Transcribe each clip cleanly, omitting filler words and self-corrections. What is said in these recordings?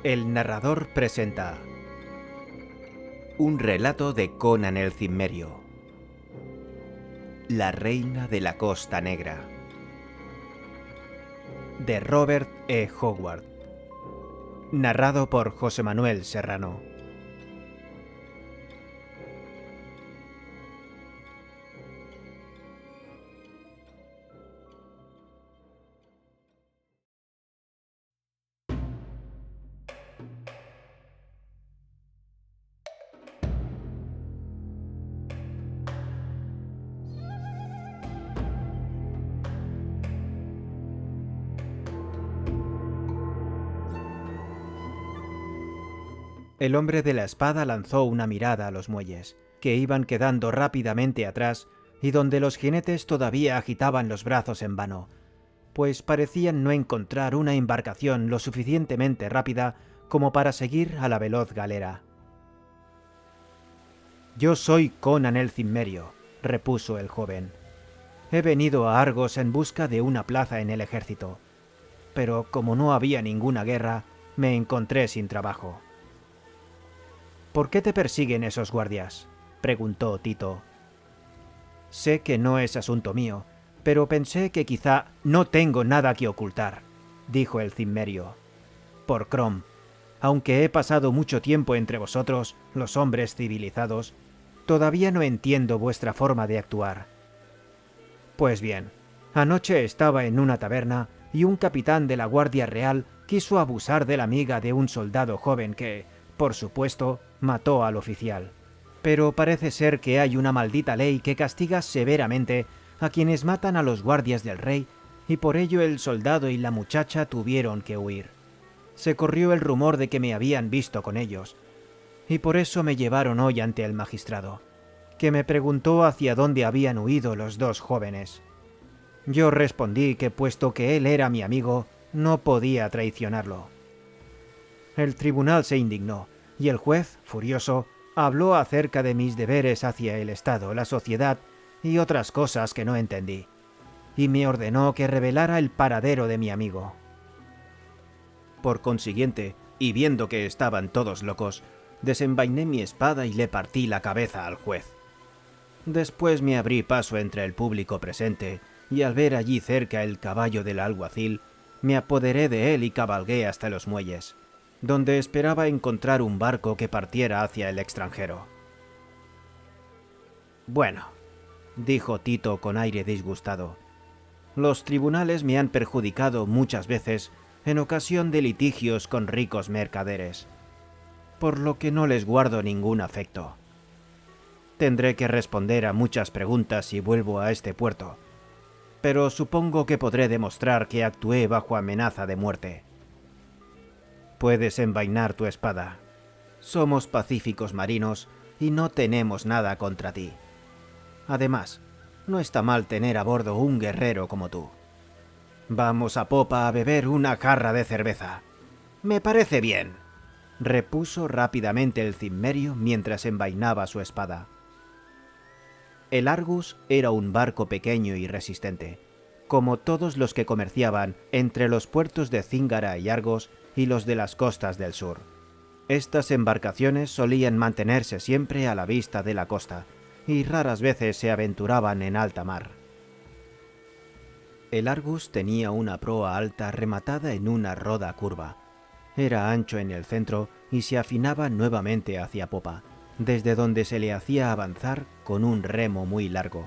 El narrador presenta un relato de Conan el Cimmerio, La reina de la Costa Negra, de Robert E. Howard, narrado por José Manuel Serrano. El hombre de la espada lanzó una mirada a los muelles, que iban quedando rápidamente atrás y donde los jinetes todavía agitaban los brazos en vano, pues parecían no encontrar una embarcación lo suficientemente rápida como para seguir a la veloz galera. «Yo soy Conan el Cimmerio», repuso el joven. «He venido a Argos en busca de una plaza en el ejército, pero como no había ninguna guerra, me encontré sin trabajo». «¿Por qué te persiguen esos guardias?», preguntó Tito. «Sé que no es asunto mío, pero pensé que quizá no tengo nada que ocultar», dijo el Cimmerio. «Por Crom, aunque he pasado mucho tiempo entre vosotros, los hombres civilizados, todavía no entiendo vuestra forma de actuar. Pues bien, anoche estaba en una taberna y un capitán de la Guardia Real quiso abusar de la amiga de un soldado joven que, por supuesto, mató al oficial. Pero parece ser que hay una maldita ley que castiga severamente a quienes matan a los guardias del rey, y por ello el soldado y la muchacha tuvieron que huir. Se corrió el rumor de que me habían visto con ellos, y por eso me llevaron hoy ante el magistrado, que me preguntó hacia dónde habían huido los dos jóvenes. Yo respondí que puesto que él era mi amigo, no podía traicionarlo. El tribunal se indignó, y el juez, furioso, habló acerca de mis deberes hacia el Estado, la sociedad y otras cosas que no entendí, y me ordenó que revelara el paradero de mi amigo. Por consiguiente, y viendo que estaban todos locos, desenvainé mi espada y le partí la cabeza al juez. Después me abrí paso entre el público presente, y al ver allí cerca el caballo del alguacil, me apoderé de él y cabalgué hasta los muelles, donde esperaba encontrar un barco que partiera hacia el extranjero. «Bueno», dijo Tito con aire disgustado, «los tribunales me han perjudicado muchas veces en ocasión de litigios con ricos mercaderes, por lo que no les guardo ningún afecto. Tendré que responder a muchas preguntas si vuelvo a este puerto, pero supongo que podré demostrar que actué bajo amenaza de muerte. Puedes envainar tu espada. Somos pacíficos marinos y no tenemos nada contra ti. Además, no está mal tener a bordo un guerrero como tú. Vamos a popa a beber una jarra de cerveza». «Me parece bien», repuso rápidamente el Cimmerio mientras envainaba su espada. El Argus era un barco pequeño y resistente, como todos los que comerciaban entre los puertos de Zingara y Argos y los de las costas del sur. Estas embarcaciones solían mantenerse siempre a la vista de la costa, y raras veces se aventuraban en alta mar. El Argus tenía una proa alta rematada en una roda curva. Era ancho en el centro y se afinaba nuevamente hacia popa, desde donde se le hacía avanzar con un remo muy largo.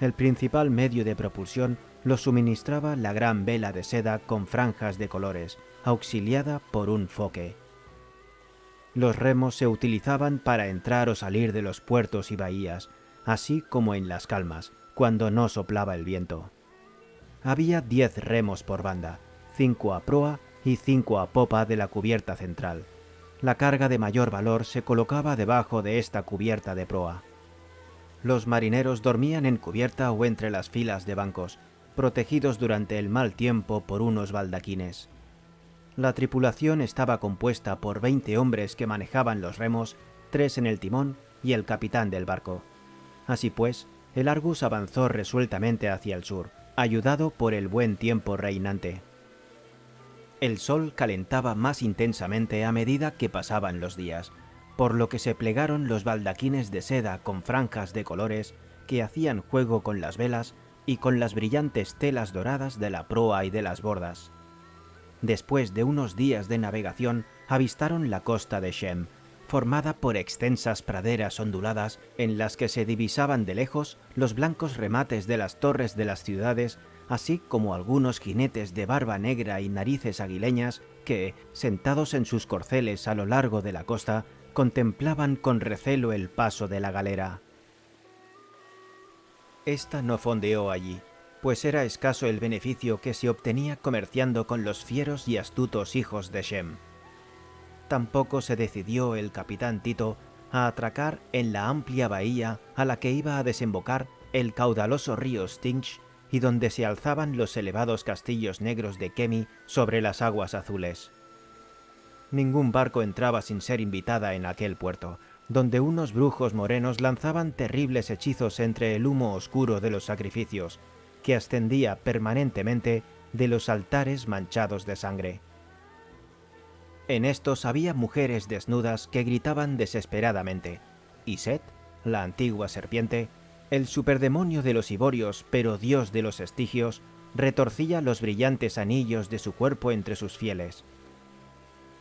El principal medio de propulsión lo suministraba la gran vela de seda con franjas de colores, auxiliada por un foque. Los remos se utilizaban para entrar o salir de los puertos y bahías, así como en las calmas, cuando no soplaba el viento. Había 10 remos por banda, 5 a proa y 5 a popa de la cubierta central. La carga de mayor valor se colocaba debajo de esta cubierta de proa. Los marineros dormían en cubierta o entre las filas de bancos, protegidos durante el mal tiempo por unos baldaquines. La tripulación estaba compuesta por 20 hombres que manejaban los remos, 3 en el timón y el capitán del barco. Así pues, el Argus avanzó resueltamente hacia el sur, ayudado por el buen tiempo reinante. El sol calentaba más intensamente a medida que pasaban los días, por lo que se plegaron los baldaquines de seda con franjas de colores que hacían juego con las velas y con las brillantes telas doradas de la proa y de las bordas. Después de unos días de navegación, avistaron la costa de Shem, formada por extensas praderas onduladas en las que se divisaban de lejos los blancos remates de las torres de las ciudades, así como algunos jinetes de barba negra y narices aguileñas que, sentados en sus corceles a lo largo de la costa, contemplaban con recelo el paso de la galera. Esta no fondeó allí, pues era escaso el beneficio que se obtenía comerciando con los fieros y astutos hijos de Shem. Tampoco se decidió el capitán Tito a atracar en la amplia bahía a la que iba a desembocar el caudaloso río Stinch y donde se alzaban los elevados castillos negros de Kemi sobre las aguas azules. Ningún barco entraba sin ser invitada en aquel puerto, donde unos brujos morenos lanzaban terribles hechizos entre el humo oscuro de los sacrificios, que ascendía permanentemente de los altares manchados de sangre. En estos había mujeres desnudas que gritaban desesperadamente, y Set, la antigua serpiente, el superdemonio de los Iborios pero dios de los Estigios, retorcía los brillantes anillos de su cuerpo entre sus fieles.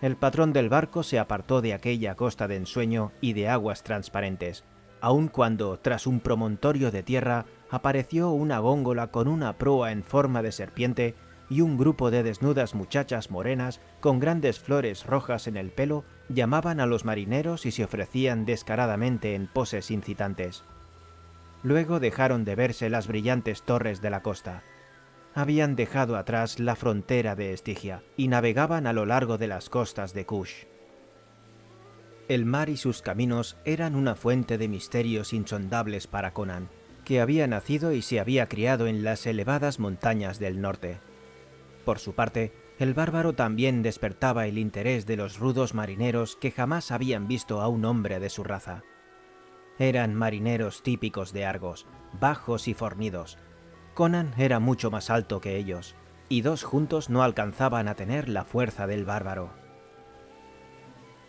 El patrón del barco se apartó de aquella costa de ensueño y de aguas transparentes, aun cuando, tras un promontorio de tierra, apareció una góndola con una proa en forma de serpiente y un grupo de desnudas muchachas morenas con grandes flores rojas en el pelo llamaban a los marineros y se ofrecían descaradamente en poses incitantes. Luego dejaron de verse las brillantes torres de la costa. Habían dejado atrás la frontera de Estigia y navegaban a lo largo de las costas de Kush. El mar y sus caminos eran una fuente de misterios insondables para Conan, que había nacido y se había criado en las elevadas montañas del norte. Por su parte, el bárbaro también despertaba el interés de los rudos marineros que jamás habían visto a un hombre de su raza. Eran marineros típicos de Argos, bajos y fornidos. Conan era mucho más alto que ellos, y dos juntos no alcanzaban a tener la fuerza del bárbaro.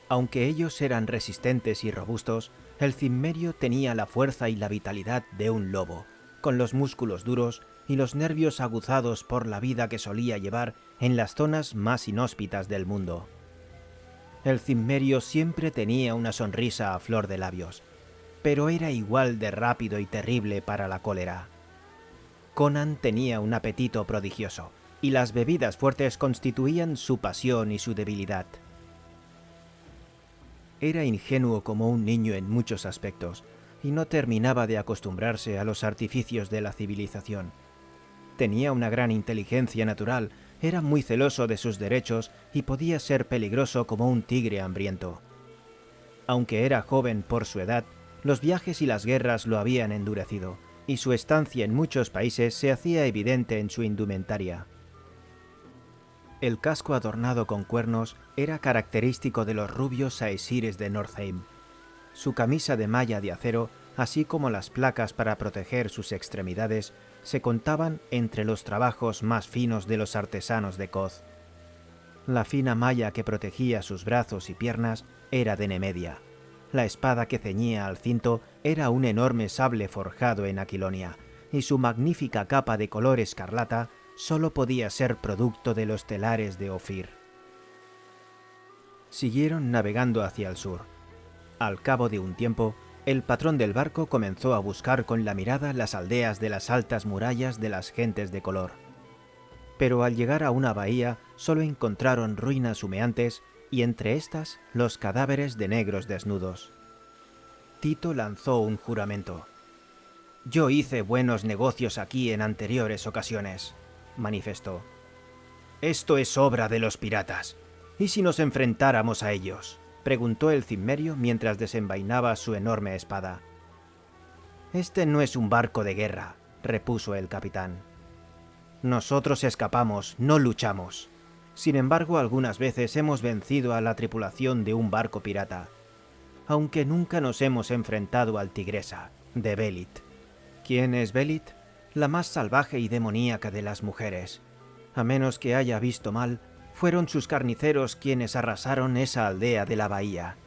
Aunque ellos eran resistentes y robustos, el cimmerio tenía la fuerza y la vitalidad de un lobo, con los músculos duros y los nervios aguzados por la vida que solía llevar en las zonas más inhóspitas del mundo. El cimmerio siempre tenía una sonrisa a flor de labios, pero era igual de rápido y terrible para la cólera. Conan tenía un apetito prodigioso, y las bebidas fuertes constituían su pasión y su debilidad. Era ingenuo como un niño en muchos aspectos, y no terminaba de acostumbrarse a los artificios de la civilización. Tenía una gran inteligencia natural, era muy celoso de sus derechos y podía ser peligroso como un tigre hambriento. Aunque era joven por su edad, los viajes y las guerras lo habían endurecido, y su estancia en muchos países se hacía evidente en su indumentaria. El casco adornado con cuernos era característico de los rubios aesires de Northeim. Su camisa de malla de acero, así como las placas para proteger sus extremidades, se contaban entre los trabajos más finos de los artesanos de Koth. La fina malla que protegía sus brazos y piernas era de Nemedia. La espada que ceñía al cinto era un enorme sable forjado en Aquilonia, y su magnífica capa de color escarlata solo podía ser producto de los telares de Ofir. Siguieron navegando hacia el sur. Al cabo de un tiempo, el patrón del barco comenzó a buscar con la mirada las aldeas de las altas murallas de las gentes de color. Pero al llegar a una bahía solo encontraron ruinas humeantes y entre estas los cadáveres de negros desnudos. Tito lanzó un juramento. «Yo hice buenos negocios aquí en anteriores ocasiones», manifestó. «Esto es obra de los piratas. ¿Y si nos enfrentáramos a ellos?», preguntó el cimmerio mientras desenvainaba su enorme espada. «Este no es un barco de guerra», repuso el capitán. «Nosotros escapamos, no luchamos. Sin embargo, algunas veces hemos vencido a la tripulación de un barco pirata, aunque nunca nos hemos enfrentado al Tigresa, de Belit». ¿Quién es Belit? La más salvaje y demoníaca de las mujeres. A menos que haya visto mal, Fueron sus carniceros quienes arrasaron esa aldea de la bahía.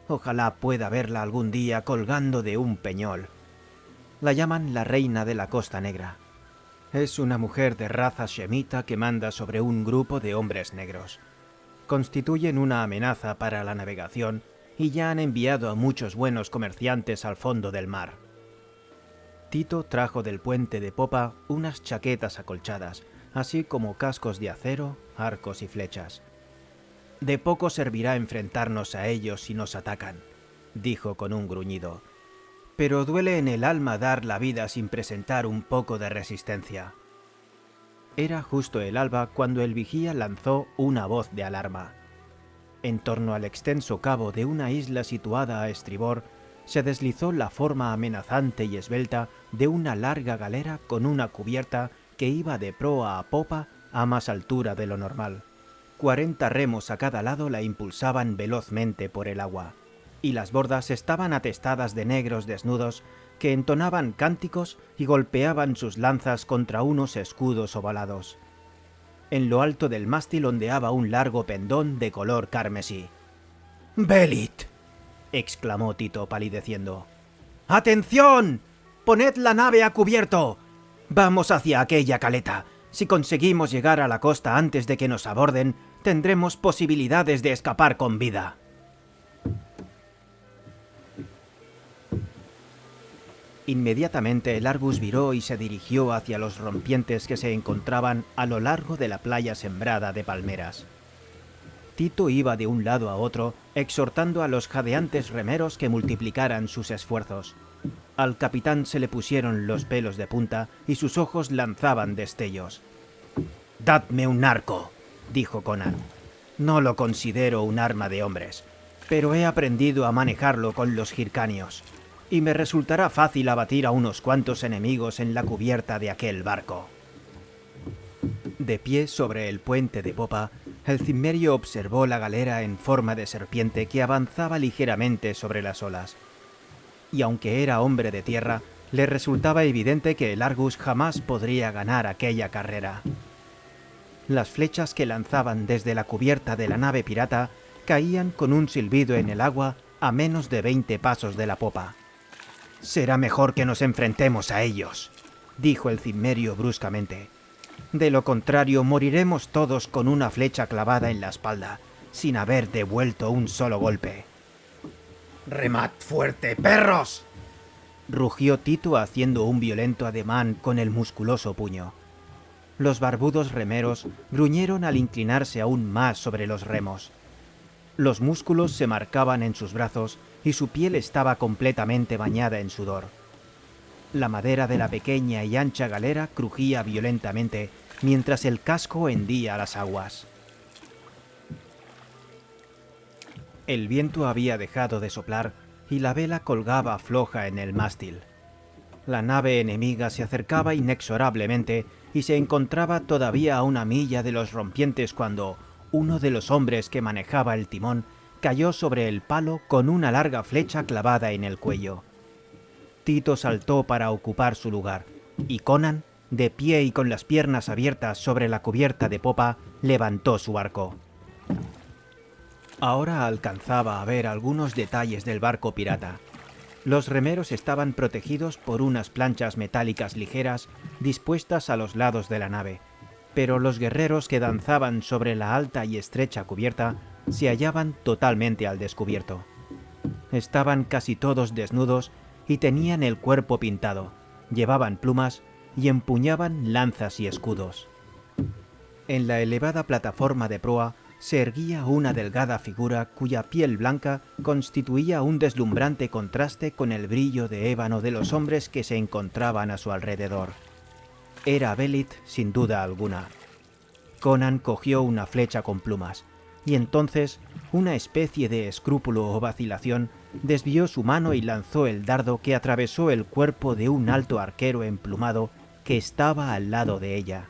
Ojalá pueda verla algún día colgando de un peñol. La llaman la reina de la Costa Negra. Es una mujer de raza shemita que manda sobre un grupo de hombres negros. Constituyen una amenaza para la navegación y ya han enviado a muchos buenos comerciantes al fondo del mar. Tito trajo del puente de popa unas chaquetas acolchadas, así como cascos de acero, arcos y flechas. «De poco servirá enfrentarnos a ellos si nos atacan», dijo con un gruñido. «Pero duele en el alma dar la vida sin presentar un poco de resistencia». Era justo el alba cuando el vigía lanzó una voz de alarma. En torno al extenso cabo de una isla situada a estribor, se deslizó la forma amenazante y esbelta de una larga galera con una cubierta que iba de proa a popa a más altura de lo normal. 40 remos a cada lado la impulsaban velozmente por el agua, y las bordas estaban atestadas de negros desnudos que entonaban cánticos y golpeaban sus lanzas contra unos escudos ovalados. En lo alto del mástil ondeaba un largo pendón de color carmesí. «¡Belit!», exclamó Tito palideciendo. «¡Atención! ¡Poned la nave a cubierto! Vamos hacia aquella caleta. Si conseguimos llegar a la costa antes de que nos aborden, tendremos posibilidades de escapar con vida». Inmediatamente el Argus viró y se dirigió hacia los rompientes que se encontraban a lo largo de la playa sembrada de palmeras. Tito iba de un lado a otro, exhortando a los jadeantes remeros que multiplicaran sus esfuerzos. Al capitán se le pusieron los pelos de punta y sus ojos lanzaban destellos. «Dadme un arco», dijo Conan. «No lo considero un arma de hombres, pero he aprendido a manejarlo con los hircanios, y me resultará fácil abatir a unos cuantos enemigos en la cubierta de aquel barco». De pie sobre el puente de popa, el cimmerio observó la galera en forma de serpiente que avanzaba ligeramente sobre las olas. Y aunque era hombre de tierra, le resultaba evidente que el Argus jamás podría ganar aquella carrera. Las flechas que lanzaban desde la cubierta de la nave pirata caían con un silbido en el agua a menos de 20 pasos de la popa. «Será mejor que nos enfrentemos a ellos», dijo el cimmerio bruscamente. «De lo contrario, moriremos todos con una flecha clavada en la espalda, sin haber devuelto un solo golpe». «¡Remad fuerte, perros!», rugió Tito haciendo un violento ademán con el musculoso puño. Los barbudos remeros gruñeron al inclinarse aún más sobre los remos. Los músculos se marcaban en sus brazos y su piel estaba completamente bañada en sudor. La madera de la pequeña y ancha galera crujía violentamente mientras el casco hendía las aguas. El viento había dejado de soplar y la vela colgaba floja en el mástil. La nave enemiga se acercaba inexorablemente y se encontraba todavía a una milla de los rompientes cuando uno de los hombres que manejaba el timón cayó sobre el palo con una larga flecha clavada en el cuello. Tito saltó para ocupar su lugar, y Conan, de pie y con las piernas abiertas sobre la cubierta de popa, levantó su arco. Ahora alcanzaba a ver algunos detalles del barco pirata. Los remeros estaban protegidos por unas planchas metálicas ligeras dispuestas a los lados de la nave, pero los guerreros que danzaban sobre la alta y estrecha cubierta se hallaban totalmente al descubierto. Estaban casi todos desnudos y tenían el cuerpo pintado, llevaban plumas y empuñaban lanzas y escudos. En la elevada plataforma de proa se erguía una delgada figura cuya piel blanca constituía un deslumbrante contraste con el brillo de ébano de los hombres que se encontraban a su alrededor. Era Belit sin duda alguna. Conan cogió una flecha con plumas, y entonces una especie de escrúpulo o vacilación desvió su mano y lanzó el dardo que atravesó el cuerpo de un alto arquero emplumado que estaba al lado de ella.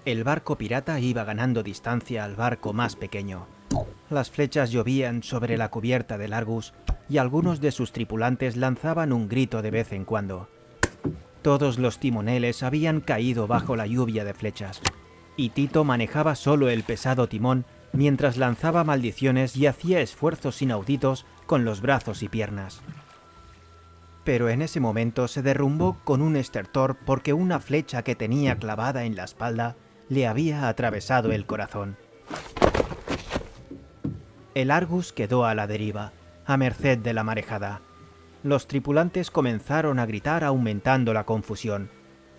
El barco pirata iba ganando distancia al barco más pequeño. Las flechas llovían sobre la cubierta del Argus y algunos de sus tripulantes lanzaban un grito de vez en cuando. Todos los timoneles habían caído bajo la lluvia de flechas, y Tito manejaba solo el pesado timón mientras lanzaba maldiciones y hacía esfuerzos inauditos con los brazos y piernas. Pero en ese momento se derrumbó con un estertor porque una flecha que tenía clavada en la espalda le había atravesado el corazón. El Argus quedó a la deriva, a merced de la marejada. Los tripulantes comenzaron a gritar aumentando la confusión,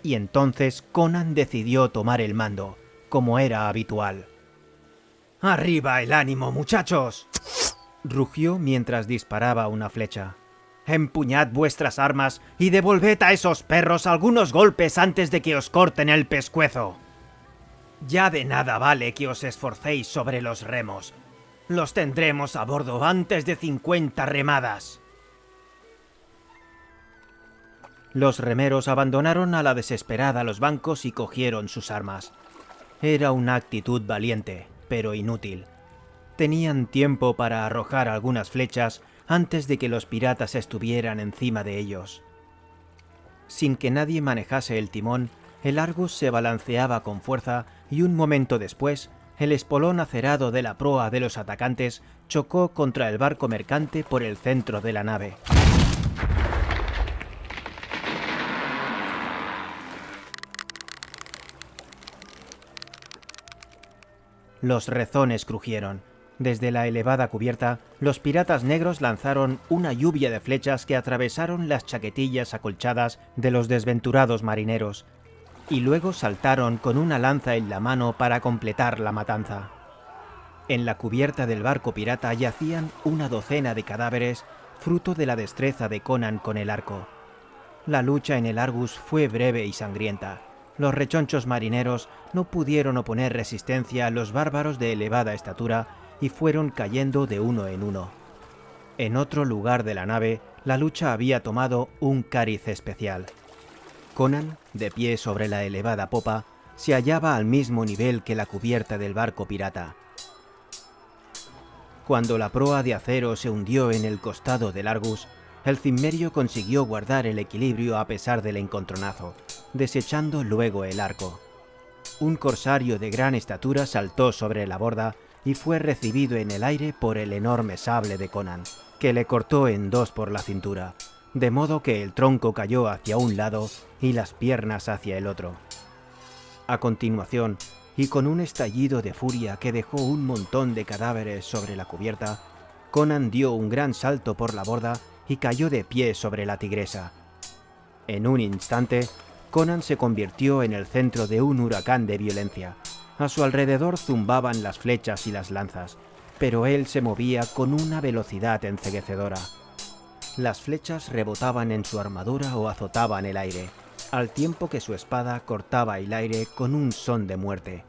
y entonces Conan decidió tomar el mando, como era habitual. «¡Arriba el ánimo, muchachos!», rugió mientras disparaba una flecha. «Empuñad vuestras armas y devolved a esos perros algunos golpes antes de que os corten el pescuezo. Ya de nada vale que os esforcéis sobre los remos. Los tendremos a bordo antes de 50 remadas». Los remeros abandonaron a la desesperada los bancos y cogieron sus armas. Era una actitud valiente, pero inútil. Tenían tiempo para arrojar algunas flechas antes de que los piratas estuvieran encima de ellos. Sin que nadie manejase el timón, el Argus se balanceaba con fuerza y un momento después, el espolón acerado de la proa de los atacantes chocó contra el barco mercante por el centro de la nave. Los rezones crujieron. Desde la elevada cubierta, los piratas negros lanzaron una lluvia de flechas que atravesaron las chaquetillas acolchadas de los desventurados marineros, y luego saltaron con una lanza en la mano para completar la matanza. En la cubierta del barco pirata yacían una docena de cadáveres, fruto de la destreza de Conan con el arco. La lucha en el Argus fue breve y sangrienta. Los rechonchos marineros no pudieron oponer resistencia a los bárbaros de elevada estatura y fueron cayendo de uno en uno. En otro lugar de la nave, la lucha había tomado un cariz especial. Conan, de pie sobre la elevada popa, se hallaba al mismo nivel que la cubierta del barco pirata. Cuando la proa de acero se hundió en el costado del Argus, el Cimmerio consiguió guardar el equilibrio a pesar del encontronazo, desechando luego el arco. Un corsario de gran estatura saltó sobre la borda y fue recibido en el aire por el enorme sable de Conan, que le cortó en dos por la cintura, de modo que el tronco cayó hacia un lado y las piernas hacia el otro. A continuación, y con un estallido de furia que dejó un montón de cadáveres sobre la cubierta, Conan dio un gran salto por la borda y cayó de pie sobre la tigresa. En un instante, Conan se convirtió en el centro de un huracán de violencia. A su alrededor zumbaban las flechas y las lanzas, pero él se movía con una velocidad enceguecedora. Las flechas rebotaban en su armadura o azotaban el aire, al tiempo que su espada cortaba el aire con un son de muerte.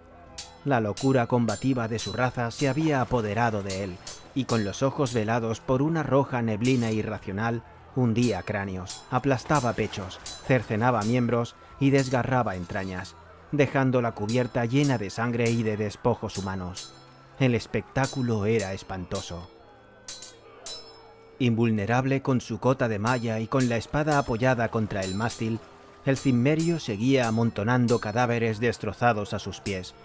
La locura combativa de su raza se había apoderado de él, y con los ojos velados por una roja neblina irracional, hundía cráneos, aplastaba pechos, cercenaba miembros y desgarraba entrañas, dejando la cubierta llena de sangre y de despojos humanos. El espectáculo era espantoso. Invulnerable con su cota de malla y con la espada apoyada contra el mástil, el Cimmerio seguía amontonando cadáveres destrozados a sus pies,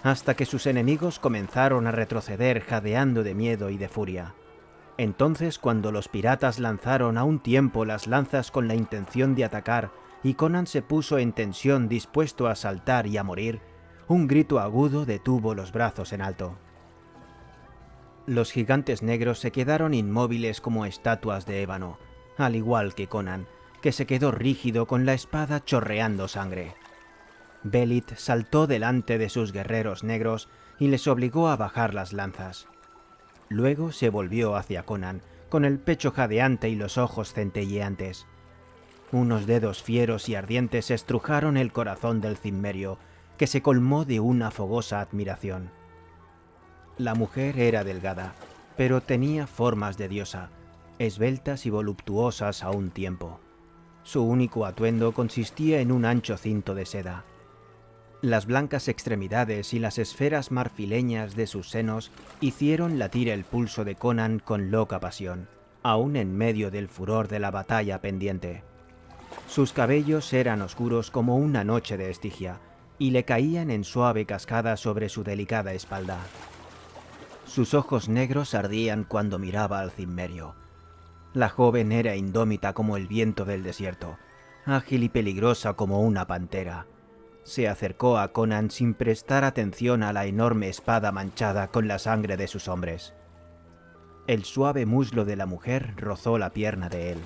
hasta que sus enemigos comenzaron a retroceder jadeando de miedo y de furia. Entonces, cuando los piratas lanzaron a un tiempo las lanzas con la intención de atacar y Conan se puso en tensión dispuesto a saltar y a morir, un grito agudo detuvo los brazos en alto. Los gigantes negros se quedaron inmóviles como estatuas de ébano, al igual que Conan, que se quedó rígido con la espada chorreando sangre. Belit saltó delante de sus guerreros negros y les obligó a bajar las lanzas. Luego se volvió hacia Conan, con el pecho jadeante y los ojos centelleantes. Unos dedos fieros y ardientes estrujaron el corazón del Cimmerio, que se colmó de una fogosa admiración. La mujer era delgada, pero tenía formas de diosa, esbeltas y voluptuosas a un tiempo. Su único atuendo consistía en un ancho cinto de seda. Las blancas extremidades y las esferas marfileñas de sus senos hicieron latir el pulso de Conan con loca pasión, aún en medio del furor de la batalla pendiente. Sus cabellos eran oscuros como una noche de Estigia y le caían en suave cascada sobre su delicada espalda. Sus ojos negros ardían cuando miraba al cimmerio. La joven era indómita como el viento del desierto, ágil y peligrosa como una pantera. Se acercó a Conan sin prestar atención a la enorme espada manchada con la sangre de sus hombres. El suave muslo de la mujer rozó la pierna de él.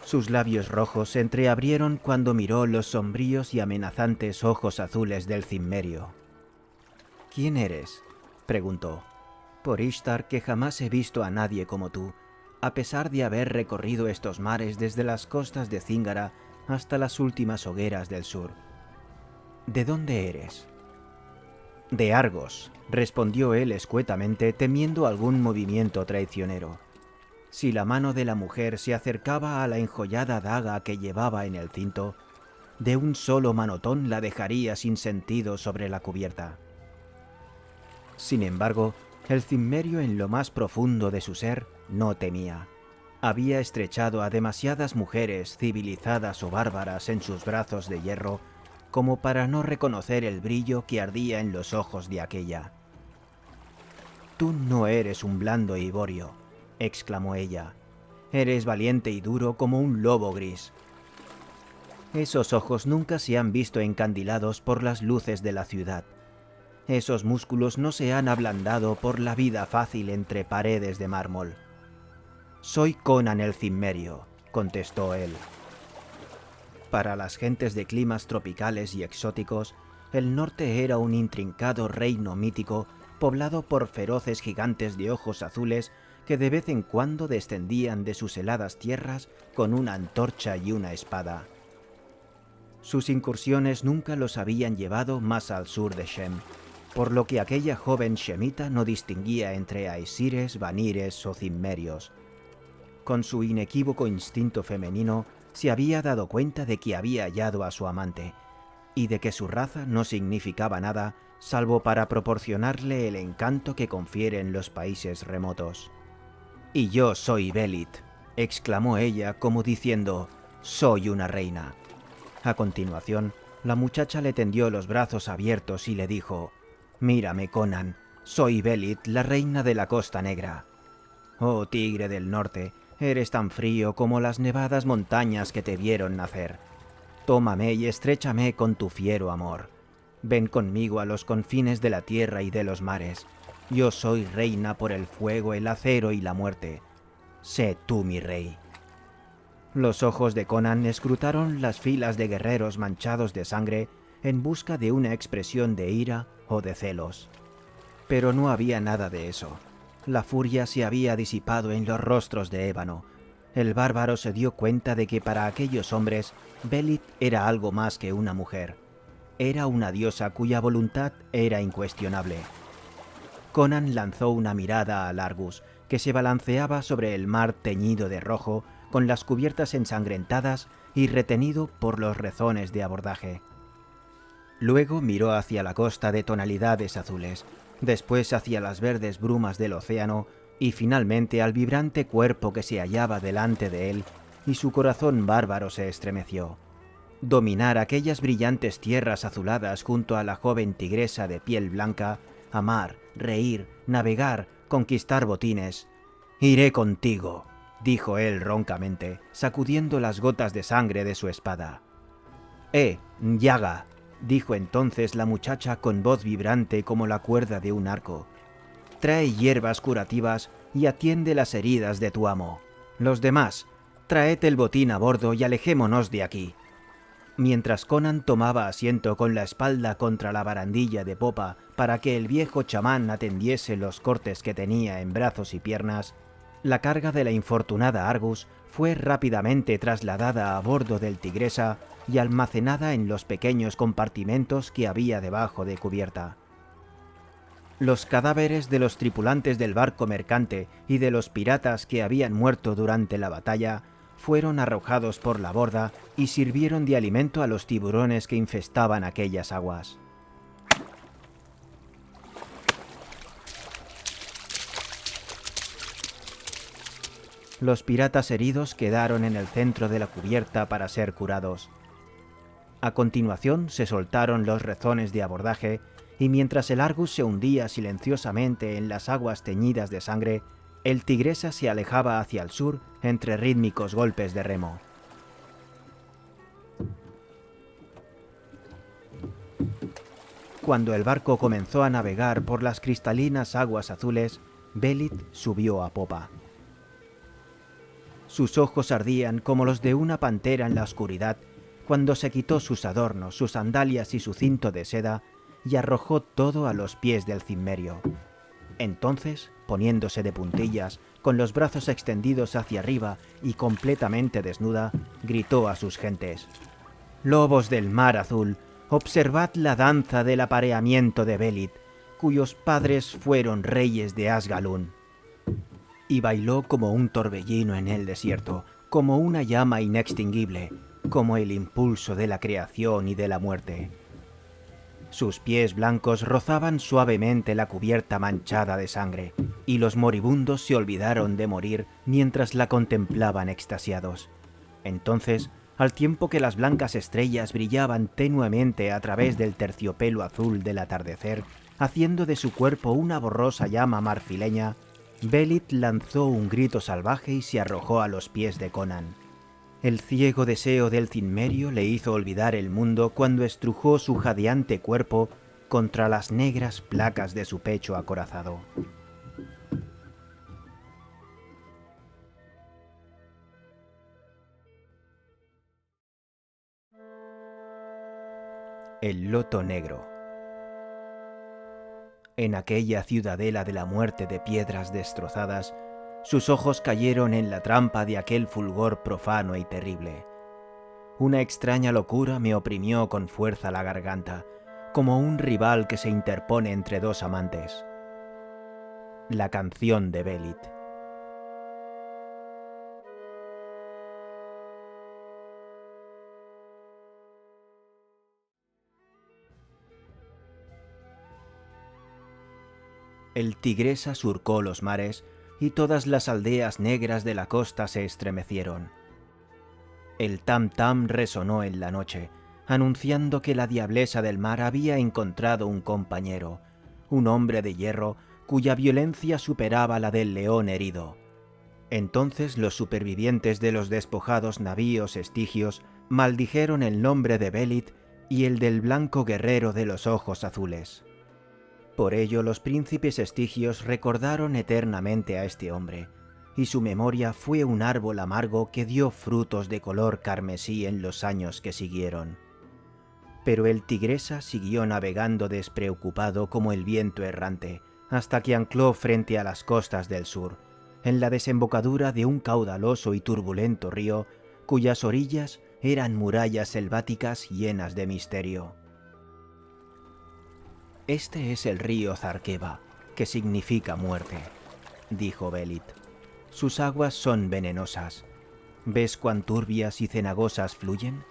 Sus labios rojos se entreabrieron cuando miró los sombríos y amenazantes ojos azules del cimmerio. «¿Quién eres?», preguntó. «Por Ishtar, que jamás he visto a nadie como tú, a pesar de haber recorrido estos mares desde las costas de Zingara hasta las últimas hogueras del sur. ¿De dónde eres?». «De Argos», respondió él escuetamente, temiendo algún movimiento traicionero. Si la mano de la mujer se acercaba a la enjollada daga que llevaba en el cinto, de un solo manotón la dejaría sin sentido sobre la cubierta. Sin embargo, el cimmerio en lo más profundo de su ser no temía. Había estrechado a demasiadas mujeres civilizadas o bárbaras en sus brazos de hierro como para no reconocer el brillo que ardía en los ojos de aquella. «Tú no eres un blando ivorio», exclamó ella. «Eres valiente y duro como un lobo gris». Esos ojos nunca se han visto encandilados por las luces de la ciudad. Esos músculos no se han ablandado por la vida fácil entre paredes de mármol. «Soy Conan el Cimmerio», contestó él. Para las gentes de climas tropicales y exóticos, el norte era un intrincado reino mítico poblado por feroces gigantes de ojos azules que de vez en cuando descendían de sus heladas tierras con una antorcha y una espada. Sus incursiones nunca los habían llevado más al sur de Shem, por lo que aquella joven shemita no distinguía entre aesires, vanires o cimmerios. Con su inequívoco instinto femenino, se había dado cuenta de que había hallado a su amante, y de que su raza no significaba nada salvo para proporcionarle el encanto que confieren los países remotos. «Y yo soy Belit», exclamó ella como diciendo, «soy una reina». A continuación, la muchacha le tendió los brazos abiertos y le dijo, «Mírame, Conan, soy Belit, la reina de la Costa Negra». «Oh tigre del norte, eres tan frío como las nevadas montañas que te vieron nacer. Tómame y estréchame con tu fiero amor. Ven conmigo a los confines de la tierra y de los mares. Yo soy reina por el fuego, el acero y la muerte. Sé tú mi rey». Los ojos de Conan escrutaron las filas de guerreros manchados de sangre en busca de una expresión de ira o de celos. Pero no había nada de eso. La furia se había disipado en los rostros de ébano. El bárbaro se dio cuenta de que para aquellos hombres, Belit era algo más que una mujer. Era una diosa cuya voluntad era incuestionable. Conan lanzó una mirada al Argus, que se balanceaba sobre el mar teñido de rojo, con las cubiertas ensangrentadas y retenido por los rezones de abordaje. Luego miró hacia la costa de tonalidades azules, después hacia las verdes brumas del océano y finalmente al vibrante cuerpo que se hallaba delante de él, y su corazón bárbaro se estremeció. Dominar aquellas brillantes tierras azuladas junto a la joven tigresa de piel blanca, amar, reír, navegar, conquistar botines. «Iré contigo», dijo él roncamente, sacudiendo las gotas de sangre de su espada. Yaga», dijo entonces la muchacha con voz vibrante como la cuerda de un arco. «Trae hierbas curativas y atiende las heridas de tu amo. Los demás, traed el botín a bordo y alejémonos de aquí». Mientras Conan tomaba asiento con la espalda contra la barandilla de popa para que el viejo chamán atendiese los cortes que tenía en brazos y piernas, la carga de la infortunada Argus fue rápidamente trasladada a bordo del Tigresa y almacenada en los pequeños compartimentos que había debajo de cubierta. Los cadáveres de los tripulantes del barco mercante y de los piratas que habían muerto durante la batalla fueron arrojados por la borda y sirvieron de alimento a los tiburones que infestaban aquellas aguas. Los piratas heridos quedaron en el centro de la cubierta para ser curados. A continuación se soltaron los rezones de abordaje y mientras el Argus se hundía silenciosamente en las aguas teñidas de sangre, el Tigresa se alejaba hacia el sur entre rítmicos golpes de remo. Cuando el barco comenzó a navegar por las cristalinas aguas azules, Belit subió a popa. Sus ojos ardían como los de una pantera en la oscuridad cuando se quitó sus adornos, sus sandalias y su cinto de seda y arrojó todo a los pies del cimmerio. Entonces, poniéndose de puntillas, con los brazos extendidos hacia arriba y completamente desnuda, gritó a sus gentes: «Lobos del mar azul, observad la danza del apareamiento de Belit, cuyos padres fueron reyes de Asgalun». Y bailó como un torbellino en el desierto, como una llama inextinguible, como el impulso de la creación y de la muerte. Sus pies blancos rozaban suavemente la cubierta manchada de sangre, y los moribundos se olvidaron de morir mientras la contemplaban extasiados. Entonces, al tiempo que las blancas estrellas brillaban tenuemente a través del terciopelo azul del atardecer, haciendo de su cuerpo una borrosa llama marfileña, Belit lanzó un grito salvaje y se arrojó a los pies de Conan. El ciego deseo del cimmerio le hizo olvidar el mundo cuando estrujó su jadeante cuerpo contra las negras placas de su pecho acorazado. El loto negro. En aquella ciudadela de la muerte de piedras destrozadas, sus ojos cayeron en la trampa de aquel fulgor profano y terrible. Una extraña locura me oprimió con fuerza la garganta, como un rival que se interpone entre dos amantes. La canción de Belit. El Tigresa surcó los mares y todas las aldeas negras de la costa se estremecieron. El tam-tam resonó en la noche, anunciando que la diablesa del mar había encontrado un compañero, un hombre de hierro cuya violencia superaba la del león herido. Entonces los supervivientes de los despojados navíos estigios maldijeron el nombre de Belit y el del blanco guerrero de los ojos azules. Por ello los príncipes estigios recordaron eternamente a este hombre, y su memoria fue un árbol amargo que dio frutos de color carmesí en los años que siguieron. Pero el Tigresa siguió navegando despreocupado como el viento errante, hasta que ancló frente a las costas del sur, en la desembocadura de un caudaloso y turbulento río, cuyas orillas eran murallas selváticas llenas de misterio. «Este es el río Zarkeva, que significa muerte», dijo Belit. «Sus aguas son venenosas. ¿Ves cuán turbias y cenagosas fluyen?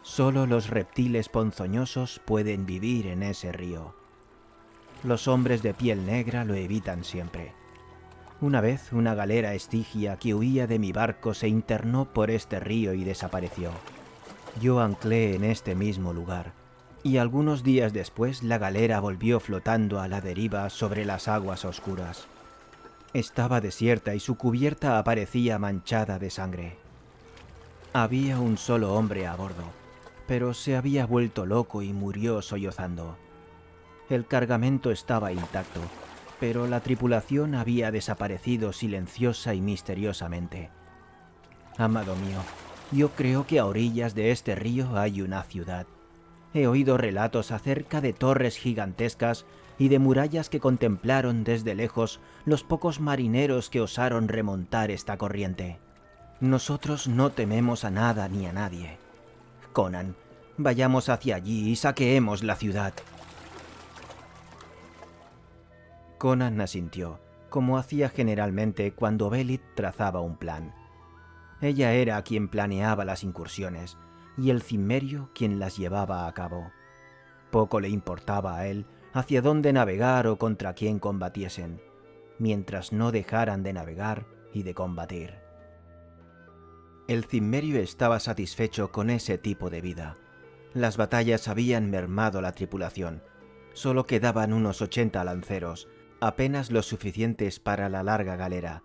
Solo los reptiles ponzoñosos pueden vivir en ese río. Los hombres de piel negra lo evitan siempre. Una vez una galera estigia que huía de mi barco se internó por este río y desapareció. Yo anclé en este mismo lugar, y algunos días después la galera volvió flotando a la deriva sobre las aguas oscuras. Estaba desierta y su cubierta aparecía manchada de sangre. Había un solo hombre a bordo, pero se había vuelto loco y murió sollozando. El cargamento estaba intacto, pero la tripulación había desaparecido silenciosa y misteriosamente. Amado mío, yo creo que a orillas de este río hay una ciudad. He oído relatos acerca de torres gigantescas y de murallas que contemplaron desde lejos los pocos marineros que osaron remontar esta corriente. Nosotros no tememos a nada ni a nadie. Conan, vayamos hacia allí y saqueemos la ciudad». Conan asintió, como hacía generalmente cuando Belit trazaba un plan. Ella era quien planeaba las incursiones, y el cimmerio quien las llevaba a cabo. Poco le importaba a él hacia dónde navegar o contra quién combatiesen, mientras no dejaran de navegar y de combatir. El Cimmerio estaba satisfecho con ese tipo de vida. Las batallas habían mermado la tripulación. Solo quedaban unos 80 lanceros, apenas lo suficientes para la larga galera.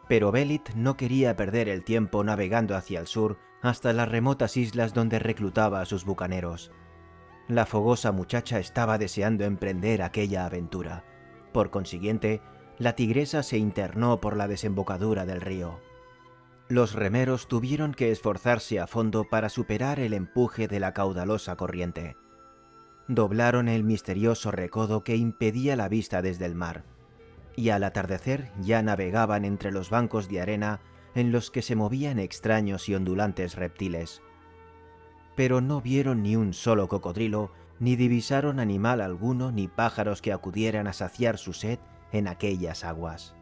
Pero Belit no quería perder el tiempo navegando hacia el sur hasta las remotas islas donde reclutaba a sus bucaneros. La fogosa muchacha estaba deseando emprender aquella aventura. Por consiguiente, la tigresa se internó por la desembocadura del río. Los remeros tuvieron que esforzarse a fondo para superar el empuje de la caudalosa corriente. Doblaron el misterioso recodo que impedía la vista desde el mar, y al atardecer ya navegaban entre los bancos de arena en los que se movían extraños y ondulantes reptiles. Pero no vieron ni un solo cocodrilo, ni divisaron animal alguno ni pájaros que acudieran a saciar su sed en aquellas aguas.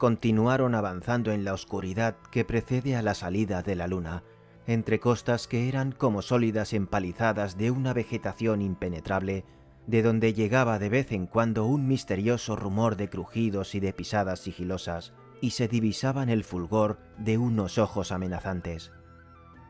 Continuaron avanzando en la oscuridad que precede a la salida de la luna, entre costas que eran como sólidas empalizadas de una vegetación impenetrable, de donde llegaba de vez en cuando un misterioso rumor de crujidos y de pisadas sigilosas, y se divisaban el fulgor de unos ojos amenazantes.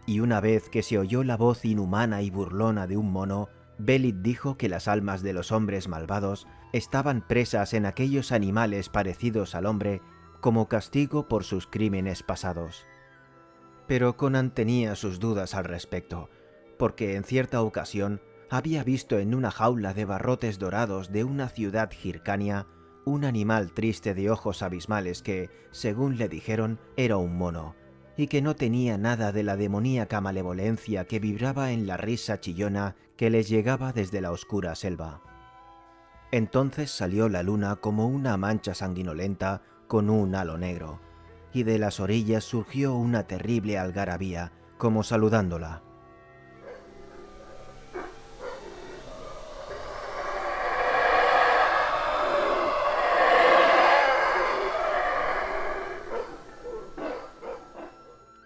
Y una vez que se oyó la voz inhumana y burlona de un mono, Belit dijo que las almas de los hombres malvados estaban presas en aquellos animales parecidos al hombre como castigo por sus crímenes pasados. Pero Conan tenía sus dudas al respecto, porque en cierta ocasión había visto en una jaula de barrotes dorados de una ciudad hircania un animal triste de ojos abismales que, según le dijeron, era un mono, y que no tenía nada de la demoníaca malevolencia que vibraba en la risa chillona que les llegaba desde la oscura selva. Entonces salió la luna como una mancha sanguinolenta con un halo negro, y de las orillas surgió una terrible algarabía, como saludándola.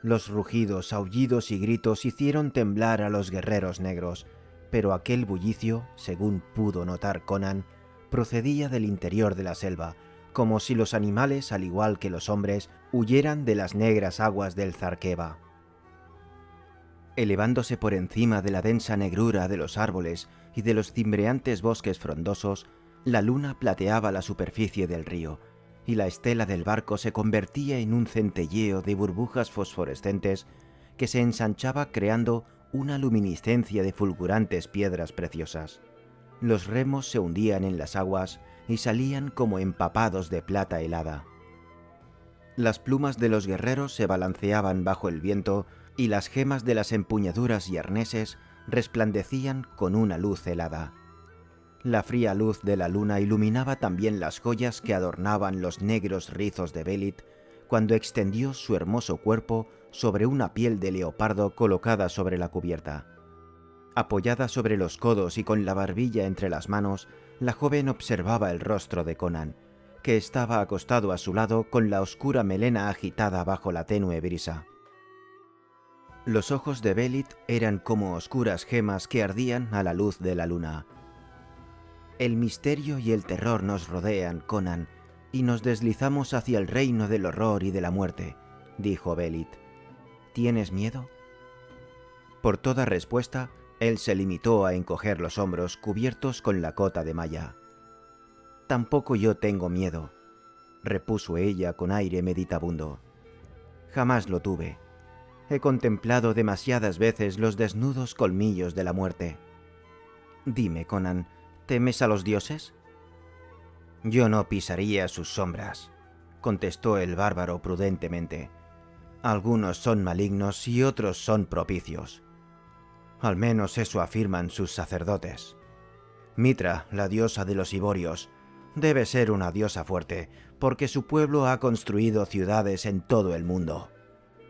Los rugidos, aullidos y gritos hicieron temblar a los guerreros negros, pero aquel bullicio, según pudo notar Conan, procedía del interior de la selva, como si los animales, al igual que los hombres, huyeran de las negras aguas del Zarkeva. Elevándose por encima de la densa negrura de los árboles y de los cimbreantes bosques frondosos, la luna plateaba la superficie del río, y la estela del barco se convertía en un centelleo de burbujas fosforescentes que se ensanchaba creando una luminiscencia de fulgurantes piedras preciosas. Los remos se hundían en las aguas y salían como empapados de plata helada. Las plumas de los guerreros se balanceaban bajo el viento y las gemas de las empuñaduras y arneses resplandecían con una luz helada. La fría luz de la luna iluminaba también las joyas que adornaban los negros rizos de Belit cuando extendió su hermoso cuerpo sobre una piel de leopardo colocada sobre la cubierta. Apoyada sobre los codos y con la barbilla entre las manos, la joven observaba el rostro de Conan, que estaba acostado a su lado con la oscura melena agitada bajo la tenue brisa. Los ojos de Belit eran como oscuras gemas que ardían a la luz de la luna. El misterio y el terror nos rodean, Conan, y nos deslizamos hacia el reino del horror y de la muerte, dijo Belit. ¿Tienes miedo? Por toda respuesta, él se limitó a encoger los hombros cubiertos con la cota de malla. Tampoco yo tengo miedo, repuso ella con aire meditabundo. Jamás lo tuve. He contemplado demasiadas veces los desnudos colmillos de la muerte. Dime, Conan, ¿temes a los dioses? Yo no pisaría sus sombras, contestó el bárbaro prudentemente. Algunos son malignos y otros son propicios. Al menos eso afirman sus sacerdotes. Mitra, la diosa de los Iborios, debe ser una diosa fuerte, porque su pueblo ha construido ciudades en todo el mundo.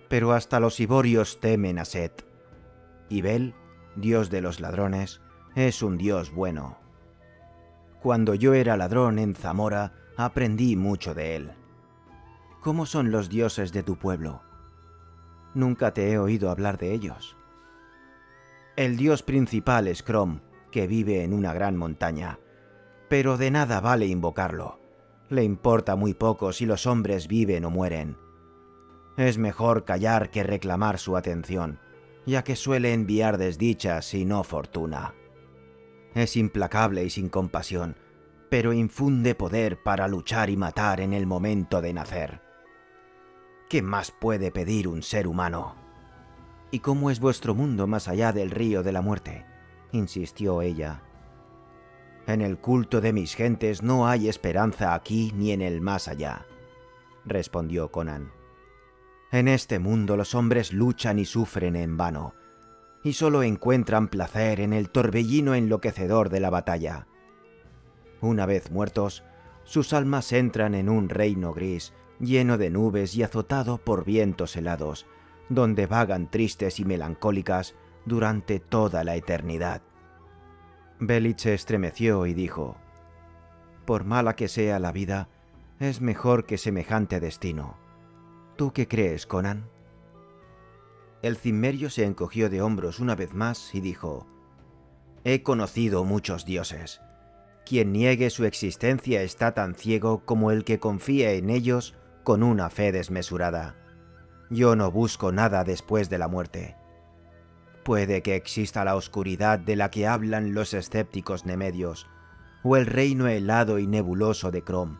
Pero hasta los Iborios temen a Set. Y Bel, dios de los ladrones, es un dios bueno. Cuando yo era ladrón en Zamora, aprendí mucho de él. ¿Cómo son los dioses de tu pueblo? Nunca te he oído hablar de ellos. El dios principal es Crom, que vive en una gran montaña, pero de nada vale invocarlo. Le importa muy poco si los hombres viven o mueren. Es mejor callar que reclamar su atención, ya que suele enviar desdichas y no fortuna. Es implacable y sin compasión, pero infunde poder para luchar y matar en el momento de nacer. ¿Qué más puede pedir un ser humano? ¿Y cómo es vuestro mundo más allá del río de la muerte?, insistió ella. En el culto de mis gentes no hay esperanza aquí ni en el más allá, respondió Conan. En este mundo los hombres luchan y sufren en vano, y solo encuentran placer en el torbellino enloquecedor de la batalla. Una vez muertos, sus almas entran en un reino gris, lleno de nubes y azotado por vientos helados, donde vagan tristes y melancólicas durante toda la eternidad. Belit se estremeció y dijo: «Por mala que sea la vida, es mejor que semejante destino. ¿Tú qué crees, Conan?». El cimmerio se encogió de hombros una vez más y dijo: «He conocido muchos dioses. Quien niegue su existencia está tan ciego como el que confía en ellos con una fe desmesurada. Yo no busco nada después de la muerte. Puede que exista la oscuridad de la que hablan los escépticos nemedios, o el reino helado y nebuloso de Crom,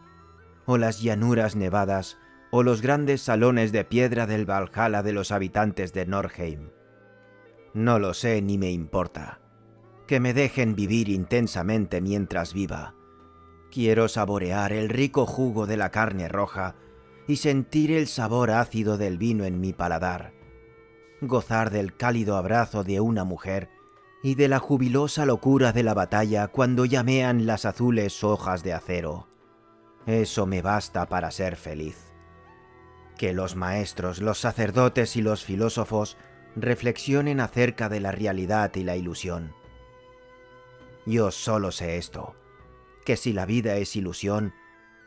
o las llanuras nevadas, o los grandes salones de piedra del Valhalla de los habitantes de Nordheim. No lo sé ni me importa. Que me dejen vivir intensamente mientras viva. Quiero saborear el rico jugo de la carne roja y sentir el sabor ácido del vino en mi paladar. Gozar del cálido abrazo de una mujer y de la jubilosa locura de la batalla cuando llamean las azules hojas de acero. Eso me basta para ser feliz. Que los maestros, los sacerdotes y los filósofos reflexionen acerca de la realidad y la ilusión. Yo solo sé esto, que si la vida es ilusión,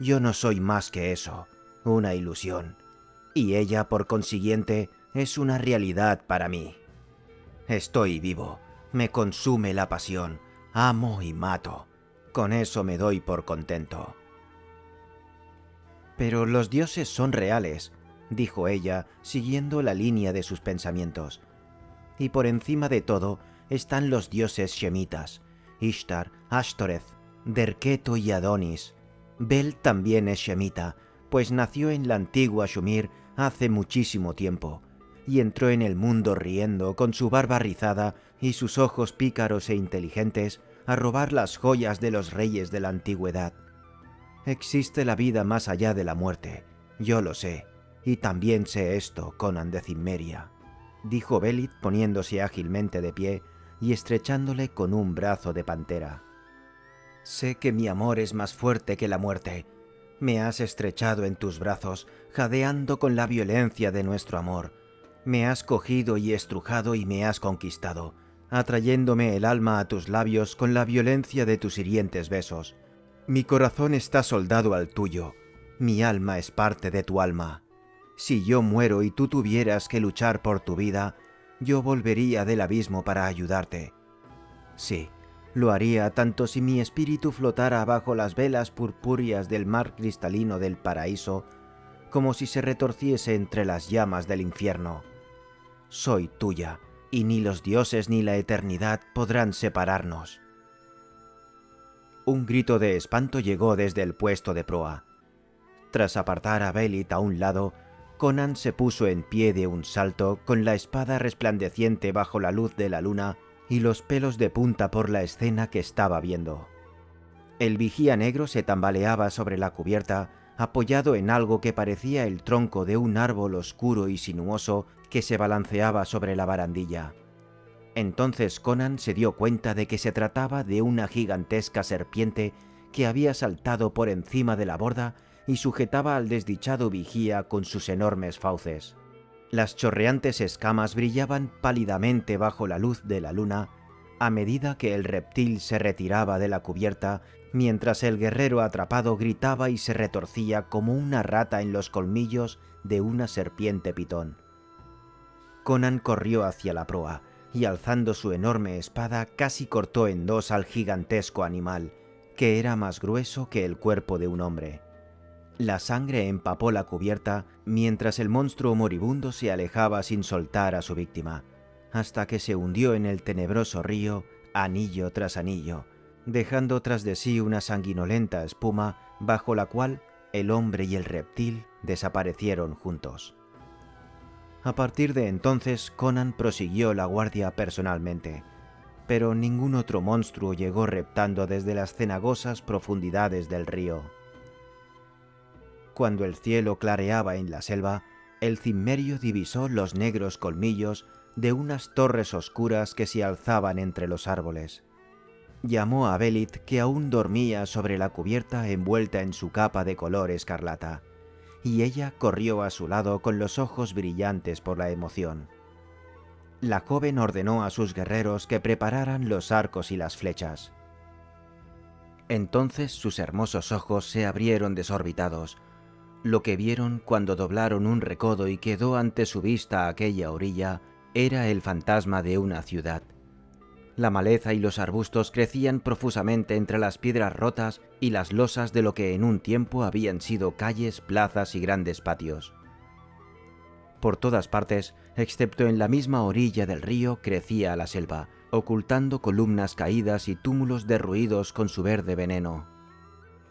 yo no soy más que eso, una ilusión, y ella, por consiguiente, es una realidad para mí. Estoy vivo, me consume la pasión, amo y mato. Con eso me doy por contento». «Pero los dioses son reales», dijo ella, siguiendo la línea de sus pensamientos. «Y por encima de todo están los dioses shemitas, Ishtar, Ashtoreth, Derketo y Adonis. Bel también es shemita, pues nació en la antigua Shumir hace muchísimo tiempo, y entró en el mundo riendo con su barba rizada y sus ojos pícaros e inteligentes a robar las joyas de los reyes de la antigüedad. Existe la vida más allá de la muerte, yo lo sé, y también sé esto, Conan de Cimmeria», dijo Belit poniéndose ágilmente de pie y estrechándole con un brazo de pantera. «Sé que mi amor es más fuerte que la muerte. Me has estrechado en tus brazos, jadeando con la violencia de nuestro amor. Me has cogido y estrujado y me has conquistado, atrayéndome el alma a tus labios con la violencia de tus hirientes besos. Mi corazón está soldado al tuyo, mi alma es parte de tu alma. Si yo muero y tú tuvieras que luchar por tu vida, yo volvería del abismo para ayudarte. Sí, lo haría tanto si mi espíritu flotara bajo las velas purpúreas del mar cristalino del paraíso, como si se retorciese entre las llamas del infierno. Soy tuya, y ni los dioses ni la eternidad podrán separarnos». Un grito de espanto llegó desde el puesto de proa. Tras apartar a Belit a un lado, Conan se puso en pie de un salto con la espada resplandeciente bajo la luz de la luna y los pelos de punta por la escena que estaba viendo. El vigía negro se tambaleaba sobre la cubierta, apoyado en algo que parecía el tronco de un árbol oscuro y sinuoso que se balanceaba sobre la barandilla. Entonces Conan se dio cuenta de que se trataba de una gigantesca serpiente que había saltado por encima de la borda y sujetaba al desdichado vigía con sus enormes fauces. Las chorreantes escamas brillaban pálidamente bajo la luz de la luna a medida que el reptil se retiraba de la cubierta, mientras el guerrero atrapado gritaba y se retorcía como una rata en los colmillos de una serpiente pitón. Conan corrió hacia la proa y, alzando su enorme espada, casi cortó en dos al gigantesco animal, que era más grueso que el cuerpo de un hombre. La sangre empapó la cubierta mientras el monstruo moribundo se alejaba sin soltar a su víctima, hasta que se hundió en el tenebroso río anillo tras anillo, dejando tras de sí una sanguinolenta espuma bajo la cual el hombre y el reptil desaparecieron juntos. A partir de entonces, Conan prosiguió la guardia personalmente, pero ningún otro monstruo llegó reptando desde las cenagosas profundidades del río. Cuando el cielo clareaba en la selva, el cimmerio divisó los negros colmillos de unas torres oscuras que se alzaban entre los árboles. Llamó a Belit, que aún dormía sobre la cubierta envuelta en su capa de color escarlata, y ella corrió a su lado con los ojos brillantes por la emoción. La joven ordenó a sus guerreros que prepararan los arcos y las flechas. Entonces sus hermosos ojos se abrieron desorbitados. Lo que vieron cuando doblaron un recodo y quedó ante su vista aquella orilla era el fantasma de una ciudad. La maleza y los arbustos crecían profusamente entre las piedras rotas y las losas de lo que en un tiempo habían sido calles, plazas y grandes patios. Por todas partes, excepto en la misma orilla del río, crecía la selva, ocultando columnas caídas y túmulos derruidos con su verde veneno.